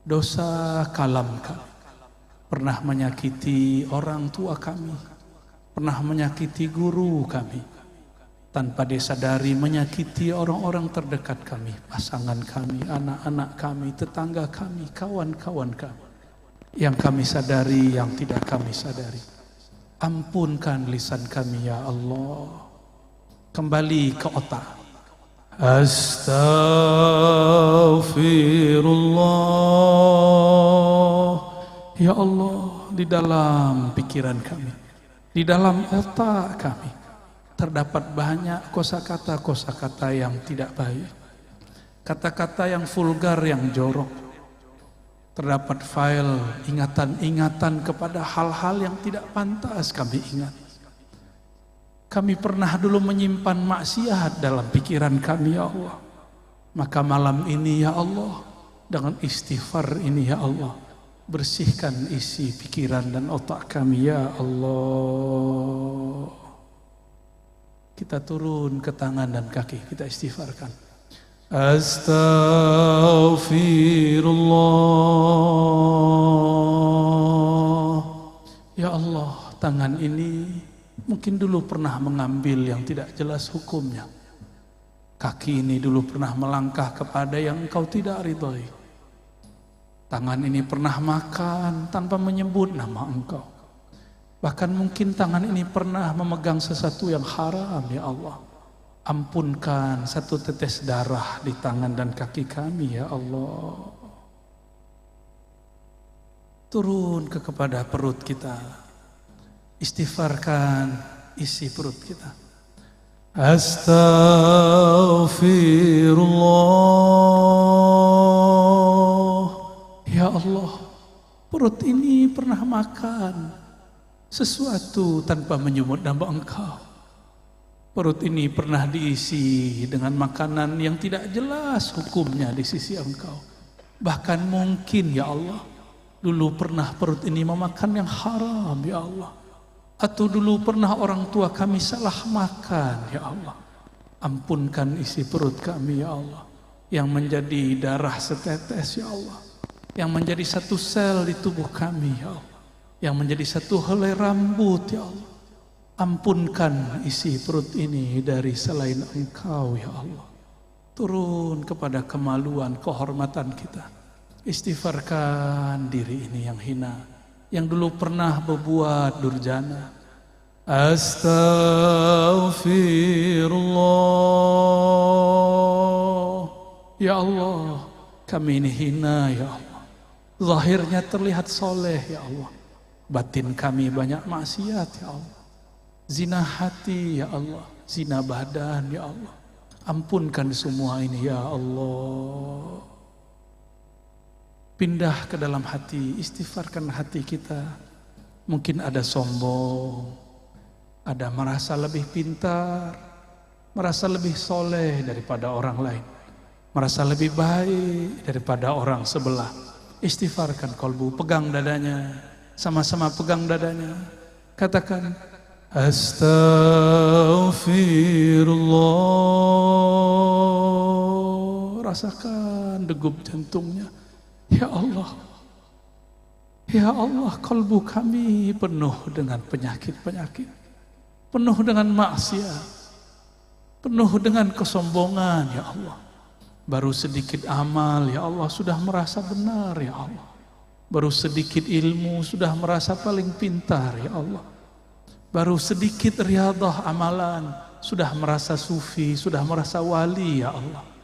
dosa kalam kami. Pernah menyakiti orang tua kami, pernah menyakiti guru kami, tanpa disadari menyakiti orang-orang terdekat kami, pasangan kami, anak-anak kami, tetangga kami, kawan-kawan kami, yang kami sadari, yang tidak kami sadari. Ampunkan lisan kami, ya Allah. Kembali ke otak. Astaghfirullah. Ya Allah, di dalam pikiran kami, di dalam otak kami, terdapat banyak kosakata-kosakata yang tidak baik, kata-kata yang vulgar, yang jorok. Terdapat file ingatan-ingatan kepada hal-hal yang tidak pantas kami ingat. Kami pernah dulu menyimpan maksiat dalam pikiran kami, ya Allah. Maka malam ini, ya Allah, dengan istighfar ini, ya Allah, bersihkan isi pikiran dan otak kami, ya Allah. Kita turun ke tangan dan kaki, kita istighfarkan. Astaghfirullah. Ya Allah, tangan ini mungkin dulu pernah mengambil yang tidak jelas hukumnya. Kaki ini dulu pernah melangkah kepada yang Engkau tidak ridhoi. Tangan ini pernah makan tanpa menyebut nama Engkau. Bahkan mungkin tangan ini pernah memegang sesuatu yang haram, ya Allah. Ampunkan satu tetes darah di tangan dan kaki kami, ya Allah. Turun kepada perut kita. Istighfarkan isi perut kita. Astaghfirullah. Ya Allah, perut ini pernah makan sesuatu tanpa menyebut nama Engkau. Perut ini pernah diisi dengan makanan yang tidak jelas hukumnya di sisi Engkau. Bahkan mungkin, ya Allah, dulu pernah perut ini memakan yang haram, ya Allah. Atau dulu pernah orang tua kami salah makan, ya Allah. Ampunkan isi perut kami, ya Allah. Yang menjadi darah setetes, ya Allah. Yang menjadi satu sel di tubuh kami, ya Allah. Yang menjadi satu helai rambut, ya Allah. Ampunkan isi perut ini dari selain Engkau, ya Allah. Turun kepada kemaluan, kehormatan kita. Istighfarkan diri ini yang hina, yang dulu pernah berbuat durjana. Astaghfirullah. Ya Allah, kami ini hina, ya Allah. Zahirnya terlihat soleh, ya Allah. Batin kami banyak maksiat, ya Allah. Zina hati, ya Allah. Zina badan, ya Allah. Ampunkan semua ini, ya Allah. Pindah ke dalam hati, istighfarkan hati kita. Mungkin ada sombong, ada merasa lebih pintar, merasa lebih soleh daripada orang lain, merasa lebih baik daripada orang sebelah. Istighfarkan kolbu, pegang dadanya, sama-sama pegang dadanya. Katakan, Astaghfirullah. Rasakan degup jantungnya. Ya Allah, ya Allah, kalbu kami penuh dengan penyakit-penyakit, penuh dengan maksiat, penuh dengan kesombongan, ya Allah. Baru sedikit amal, ya Allah, sudah merasa benar, ya Allah. Baru sedikit ilmu, sudah merasa paling pintar, ya Allah. Baru sedikit riadah amalan, sudah merasa sufi, sudah merasa wali, ya Allah.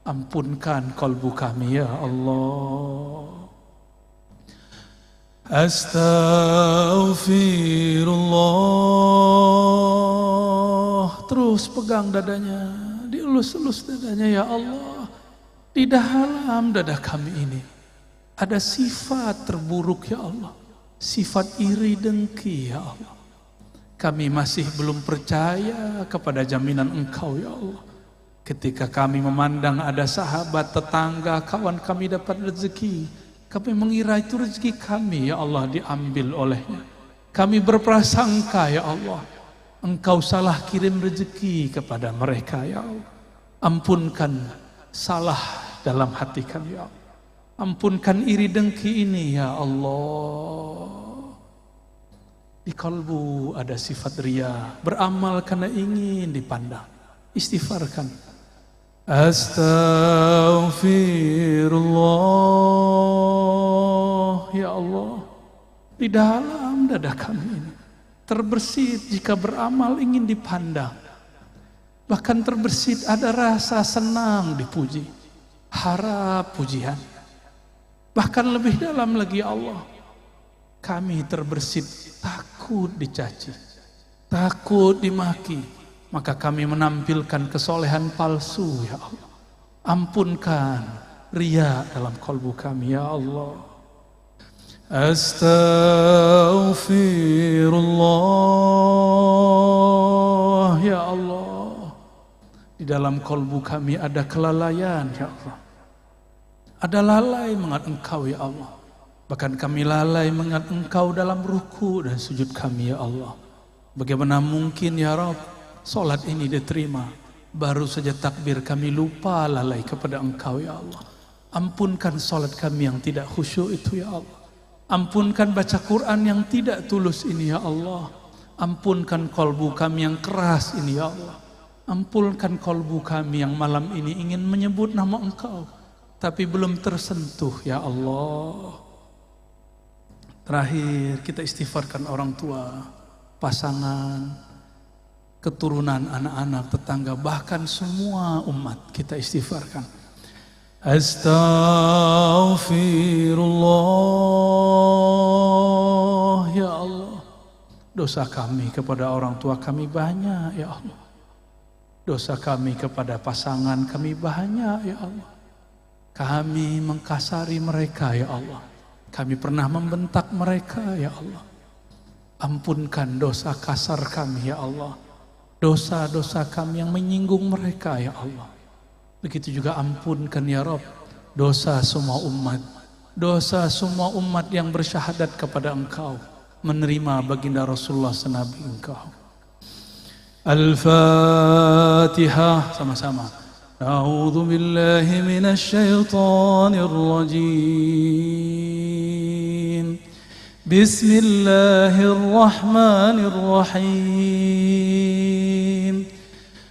Ampunkan kalbu kami, ya Allah. Astaghfirullah. Terus pegang dadanya, dielus-elus dadanya, ya Allah. Di dalam dada kami ini ada sifat terburuk, ya Allah. Sifat iri dengki, ya Allah. Kami masih belum percaya kepada jaminan Engkau, ya Allah. Ketika kami memandang ada sahabat, tetangga, kawan kami dapat rezeki, kami mengira itu rezeki kami, ya Allah, diambil olehnya. Kami berprasangka, ya Allah, Engkau salah kirim rezeki kepada mereka, ya Allah. Ampunkan salah dalam hati kami, ya Allah. Ampunkan iri dengki ini, ya Allah. Di kalbu ada sifat ria, beramal karena ingin dipandang. Istighfarkan. Astaghfirullah. Ya Allah, di dalam dada kami ini terbersit jika beramal ingin dipandang. Bahkan terbersit ada rasa senang dipuji, harap pujian. Bahkan lebih dalam lagi, ya Allah, kami terbersit takut dicaci, takut dimaki. Maka kami menampilkan kesolehan palsu, ya Allah. Ampunkan ria dalam kalbu kami, ya Allah. Astaghfirullah. Ya Allah, di dalam kalbu kami ada kelalaian, ya Allah. Ada lalai mengingat Engkau, ya Allah. Bahkan kami lalai mengingat Engkau dalam ruku dan sujud kami, ya Allah. Bagaimana mungkin, ya Rabb, salat ini diterima, baru saja takbir kami lupa lalai kepada Engkau, ya Allah. Ampunkan salat kami yang tidak khusyuk itu, ya Allah. Ampunkan baca Quran yang tidak tulus ini, ya Allah. Ampunkan kalbu kami yang keras ini, ya Allah. Ampulkan kalbu kami yang malam ini ingin menyebut nama Engkau, tapi belum tersentuh, ya Allah. Terakhir, kita istighfarkan orang tua, pasangan, keturunan, anak-anak, tetangga, bahkan semua umat kita istighfarkan. Astaghfirullah, ya Allah. Dosa kami kepada orang tua kami banyak, ya Allah. Dosa kami kepada pasangan kami banyak, ya Allah. Kami mengkasari mereka, ya Allah. Kami pernah membentak mereka, ya Allah. Ampunkan dosa kasar kami, ya Allah. Dosa-dosa kami yang menyinggung mereka, ya Allah. Begitu juga ampunkan, ya Rabb, dosa semua umat. Dosa semua umat yang bersyahadat kepada Engkau, menerima baginda Rasulullah senabi Engkau. Al-Fatihah, sama-sama. A'udzu billahi minasy syaithanir rajim. Bismillahirrahmanirrahim.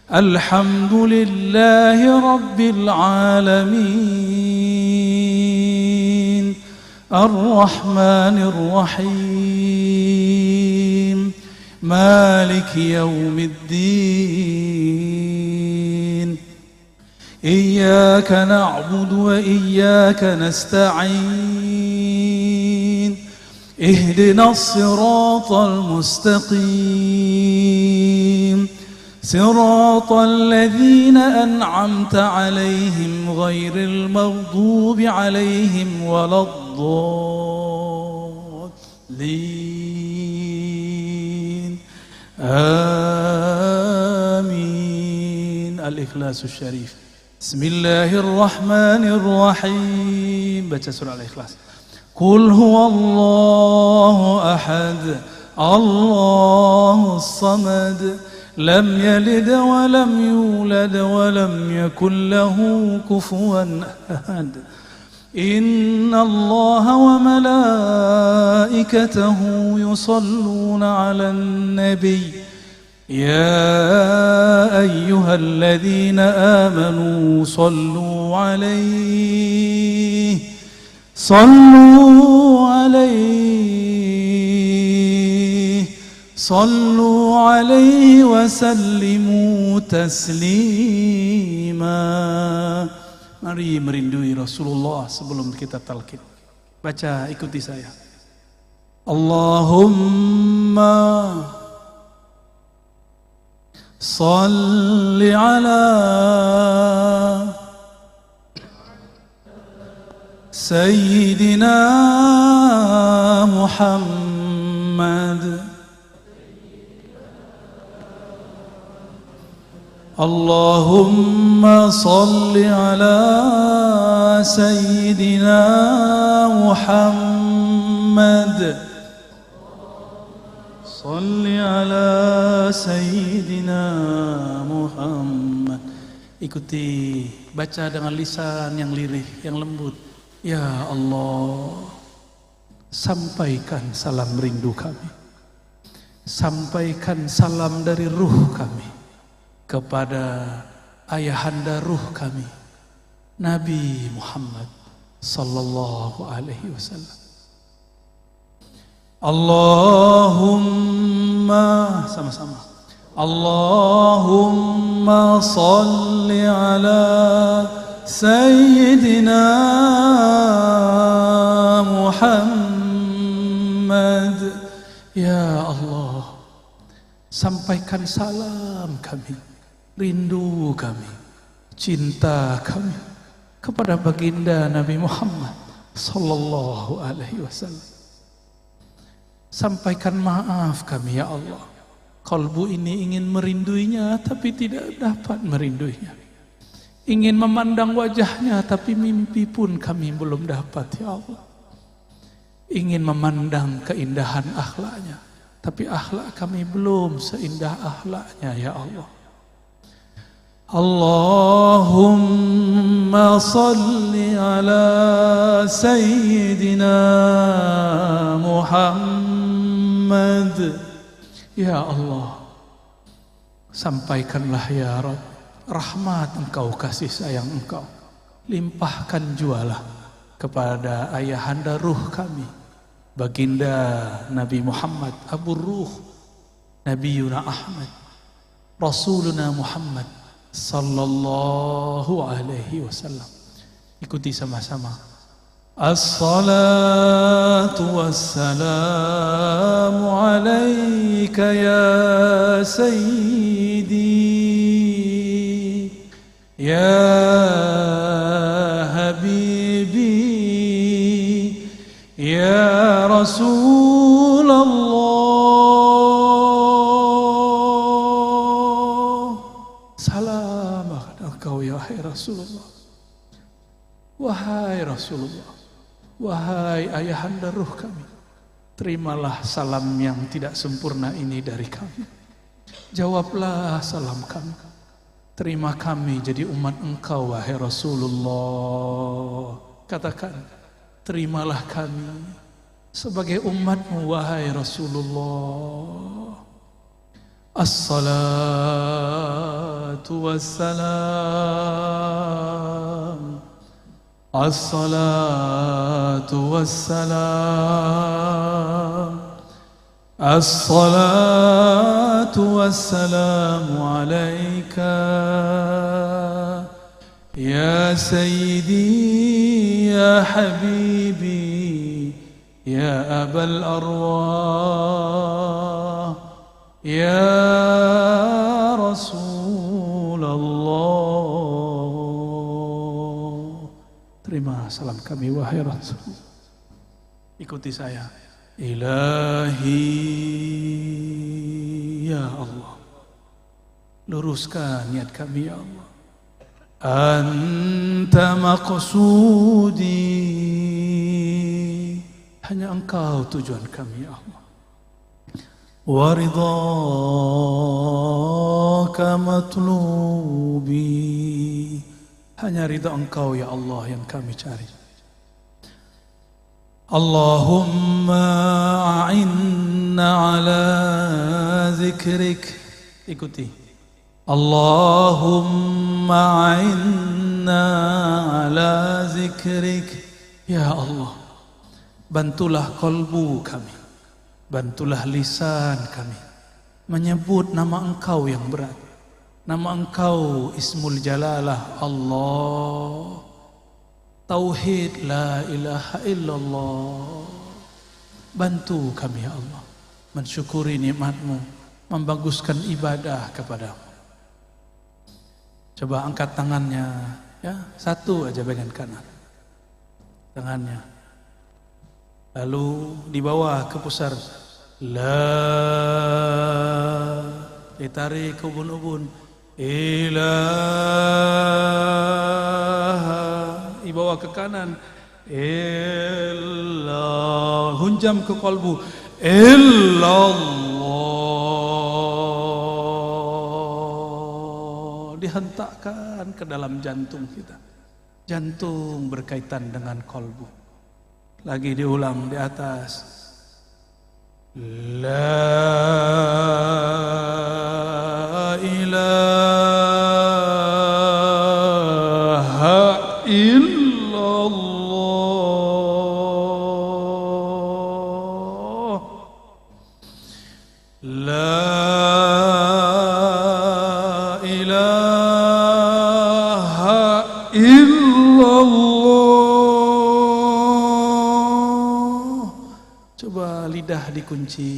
Alhamdulillahi rabbil alamin. Ar-Rahmanir Rahim. Maliki yaumiddin. Iyyaka na'budu wa iyyaka nasta'in. Ihdinas siratal mustaqim. Siratal ladzina an'amta 'alaihim ghairil maghdubi 'alaihim waladdallin. Amin. Al-Ikhlasus Syarif. Bismillahirrahmanirrahim. Baca surah Al-Ikhlas. Qul huwallahu ahad, Allahus samad, lam yalid wa lam yulad wa lam yakul lahu kufuwan ahad. Inna Allaha wa malaikatahu yusalluna 'alan nabiy. Ya ayyuhalladzina amanu sallu 'alaihi Sallu alaihi wa sallimu taslima. Mari merindui Rasulullah sebelum kita talqin. Baca, ikuti saya. Allahumma salli ala Sayyidina Muhammad. Allahumma salli ala Sayyidina Muhammad. Salli ala Sayyidina Muhammad. Ikuti, baca dengan lisan yang lirih, yang lembut. Ya Allah, sampaikan salam rindu kami, sampaikan salam dari ruh kami kepada ayahanda ruh kami, Nabi Muhammad sallallahu alaihi wasallam. Allahumma, sama-sama. Allahumma salli ala Sayyidina Muhammad. Ya Allah, sampaikan salam kami, rindu kami, cinta kami kepada baginda Nabi Muhammad sallallahu alaihi wasallam. Sampaikan maaf kami, ya Allah. Kalbu ini ingin merinduinya tapi tidak dapat merinduinya. Ingin memandang wajahnya tapi mimpi pun kami belum dapat, ya Allah. Ingin memandang keindahan akhlaknya tapi akhlak kami belum seindah akhlaknya, ya Allah. Allahumma salli ala Sayyidina Muhammad. Ya Allah, Sampaikanlah ya Rabb, rahmat Engkau, kasih sayang Engkau, limpahkan jualah kepada ayahanda ruh kami, baginda Nabi Muhammad, Abu Ruh, Nabiyuna Ahmad, Rasuluna Muhammad sallallahu alaihi wasallam. Ikuti sama-sama. As-salatu wassalamu alaika ya sayyidi ya habibi ya Rasulullah. Salam engkau ya Rasulullah. Wahai Rasulullah, wahai ayahanda ruh kami, terimalah salam yang tidak sempurna ini dari kami. Jawablah salam kami. Terima kami jadi umat Engkau, wahai Rasulullah. Katakan, terimalah kami sebagai umatmu, wahai Rasulullah. As-salatu wassalam, as-salatu wassalam, as-salatu wassalamu alaika ya sayyidi ya habibi ya abal arwah ya Rasulullah. Terima salam kami, wahai Rasul. Ikuti saya. Ilahi ya Allah, luruskan niat kami ya Allah. Anta maqsudi, hanya Engkau tujuan kami ya Allah. Wa ridhaka matlubi, hanya ridha Engkau ya Allah yang kami cari. Allahumma a'inna ala zikrik. Ikuti. Allahumma a'inna ala zikrik. Ya Allah, bantulah kolbu kami, bantulah lisan kami menyebut nama Engkau yang berat, nama Engkau Ismul Jalalah Allah, Tauhid la ilaha illallah. Bantu kami ya Allah mensyukuri nikmat-Mu, membaguskan ibadah kepadamu. Coba angkat tangannya ya, satu aja bagian kanan tangannya, lalu di bawah ke pusar, la, ditarik ke ubun-ubun, ilaha, dibawa ke kanan, illallah, hunjam ke kalbu, illallah, dihentakkan ke dalam jantung kita. Jantung berkaitan dengan kalbu. Lagi diulang di atas, la ilaha illallah, la ilaha illallah. Coba lidah dikunci,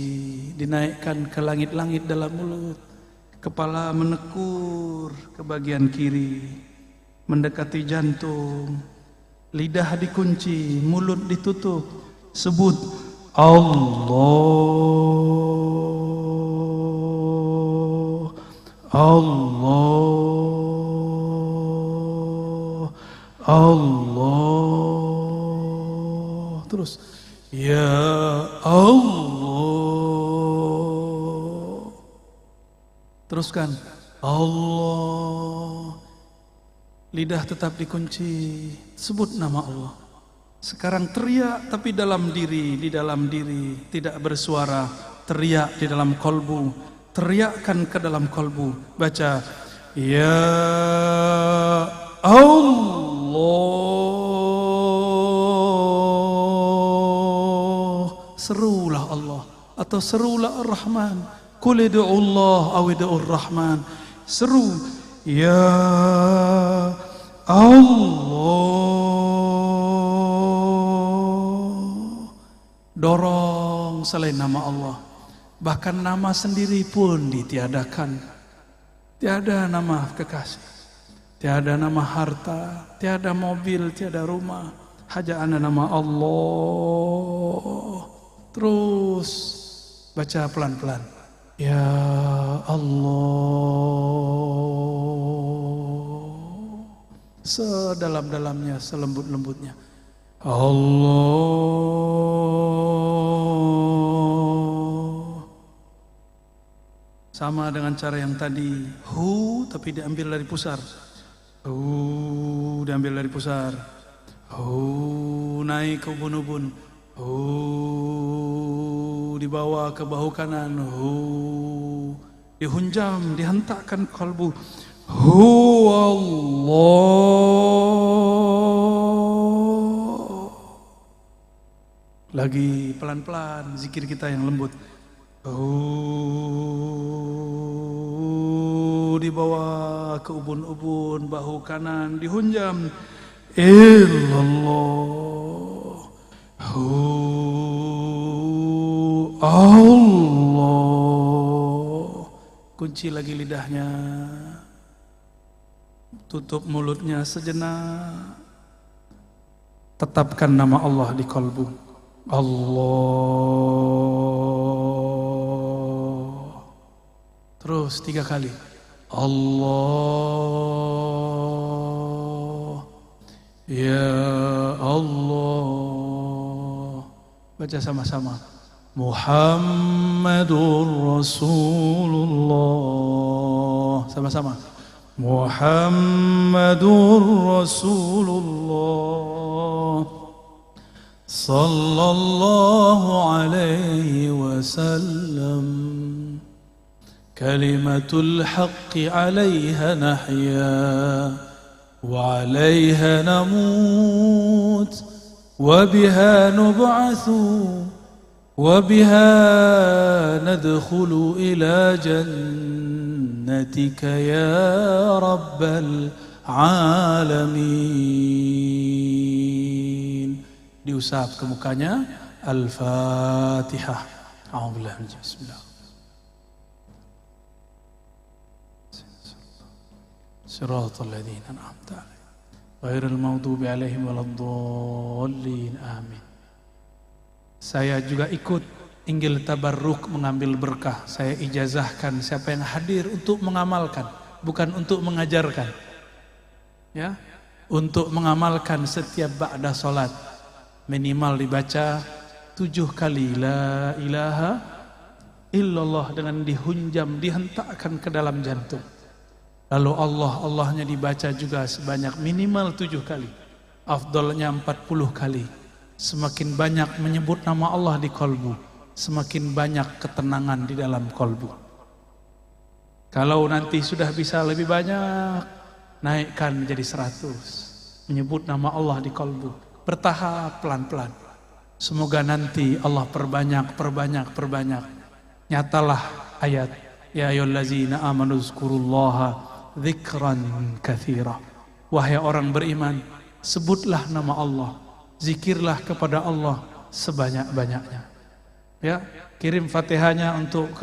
dinaikkan ke langit-langit dalam mulut, kepala menekur ke bagian kiri, mendekati jantung, lidah dikunci, mulut ditutup, sebut Allah, Allah, Allah, terus ya Allah, teruskan Allah, lidah tetap dikunci, sebut nama Allah. Sekarang teriak tapi dalam diri, di dalam diri, tidak bersuara, teriak di dalam kolbu, teriakkan ke dalam kalbu. Baca, ya Allah. Serulah Allah atau serulah Ar-Rahman. Qul ud'u Allah aw ud'u Ar-Rahman. Seru, ya Allah. Dorong selain nama Allah. Bahkan nama sendiri pun ditiadakan. Tiada nama kekasih, tiada nama harta, tiada mobil, tiada rumah. Hanya ada nama Allah. Terus baca pelan-pelan. Ya Allah. Sedalam-dalamnya, selembut-lembutnya. Allah. Sama dengan cara yang tadi. Hu, tapi diambil dari pusar. Hu, diambil dari pusar. Hu, naik ke ubun-ubun. Hu, dibawa ke bahu kanan. Hu, dihunjam, dihentakkan kalbu. Hu Allah. Lagi pelan-pelan zikir kita yang lembut. Dibawa ke ubun-ubun, bahu kanan dihunjam. Illallah. Allah. Kunci lagi lidahnya. Tutup mulutnya sejenak. Tetapkan nama Allah di kalbu. Allah. Terus 3 kali. Allah. Ya Allah. Baca sama-sama. Muhammadur Rasulullah. Sama-sama. Muhammadur Rasulullah. Sallallahu alaihi wasallam. Kalimatul haqqi 'alaiha nahya wa 'alaiha namut wa biha nub'atsu wa biha nadkhulu ila jannatika ya rabbal alamin. Diusap ke mukanya. Al-Fatihah. A'udzubillahi minasyaitonir rajim. Bismillah. Siratal ladzina an'amta 'alaihim ghairil maghdubi 'alaihim waladdallin. Amin. Saya juga ikut inggil tabarruk mengambil berkah. Saya ijazahkan siapa yang hadir untuk mengamalkan, bukan untuk mengajarkan. Ya, untuk mengamalkan setiap ba'da salat minimal dibaca 7 kali la ilaha illallah dengan dihunjam, dihentakkan ke dalam jantung. Lalu Allahnya dibaca juga sebanyak minimal 7 kali. Afdalnya 40 kali. Semakin banyak menyebut nama Allah di kalbu, semakin banyak ketenangan di dalam kalbu. Kalau nanti sudah bisa lebih banyak, naikkan menjadi 100. Menyebut nama Allah di kalbu. Bertahap pelan-pelan. Semoga nanti Allah perbanyak. Nyatalah ayat. Ya ayyuhallazina amanu zkurullaha dzikran katsira. Wahai orang beriman, sebutlah nama Allah, zikirlah kepada Allah sebanyak-banyaknya. Ya, kirim Fatihahnya untuk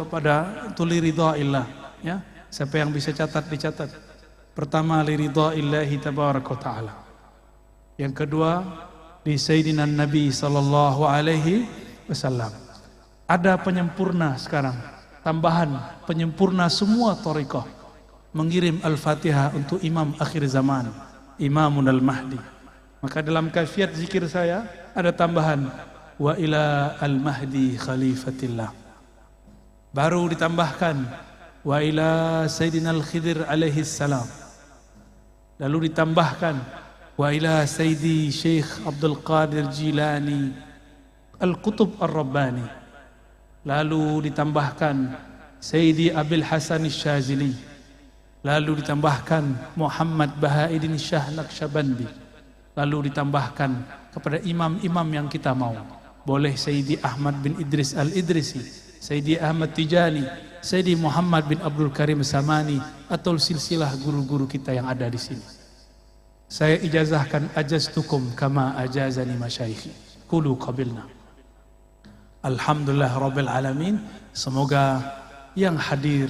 liridhaillah, ya. Siapa yang bisa catat dicatat. Pertama liridhaillahi tabaraka wa taala. Yang kedua di Sayyidina Nabi sallallahu alaihi wasallam. Ada penyempurna sekarang, tambahan penyempurna semua thariqah. Mengirim Al-Fatihah untuk Imam akhir zaman, Imamun Al-Mahdi. Maka dalam kaifiat zikir saya ada tambahan wa ila al-Mahdi khalifatillah. Baru ditambahkan wa ila Sayyidina Al-Khidir alaihi salam. Lalu ditambahkan wa ila Sayyidi Syekh Abdul Qadir Jilani Al-Qutub Ar-Rabbani. Lalu ditambahkan Sayyidi Abil Hasan Syazili, lalu ditambahkan Muhammad Baha'iddin Syah Naqsyabandi, lalu ditambahkan kepada imam-imam yang kita mau. Boleh Sayyidi Ahmad bin Idris Al-Idrisi, Sayyidi Ahmad Tijani, Sayyidi Muhammad bin Abdul Karim Samani, atau silsilah guru-guru kita yang ada di sini. Saya ijazahkan ajaztukum kama ajazani masyaikhi. Qulu qabilna. Alhamdulillah Rabbil Alamin. Semoga yang hadir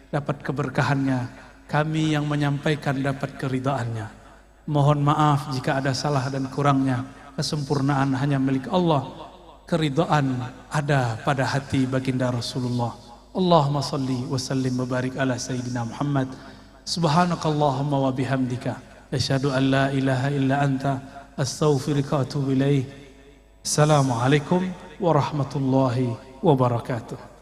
dapat keberkahannya, kami yang menyampaikan dapat keridhaannya. Mohon maaf jika ada salah dan kurangnya. Kesempurnaan hanya milik Allah. Keridhaan ada pada hati baginda Rasulullah. Allahumma salli wa sallim wa barik ala Sayyidina Muhammad. Subhanakallahumma wa bihamdika asyhadu an la ilaha illa anta astaghfiruka wa atubu ilaik. Assalamualaikum warahmatullahi wabarakatuh.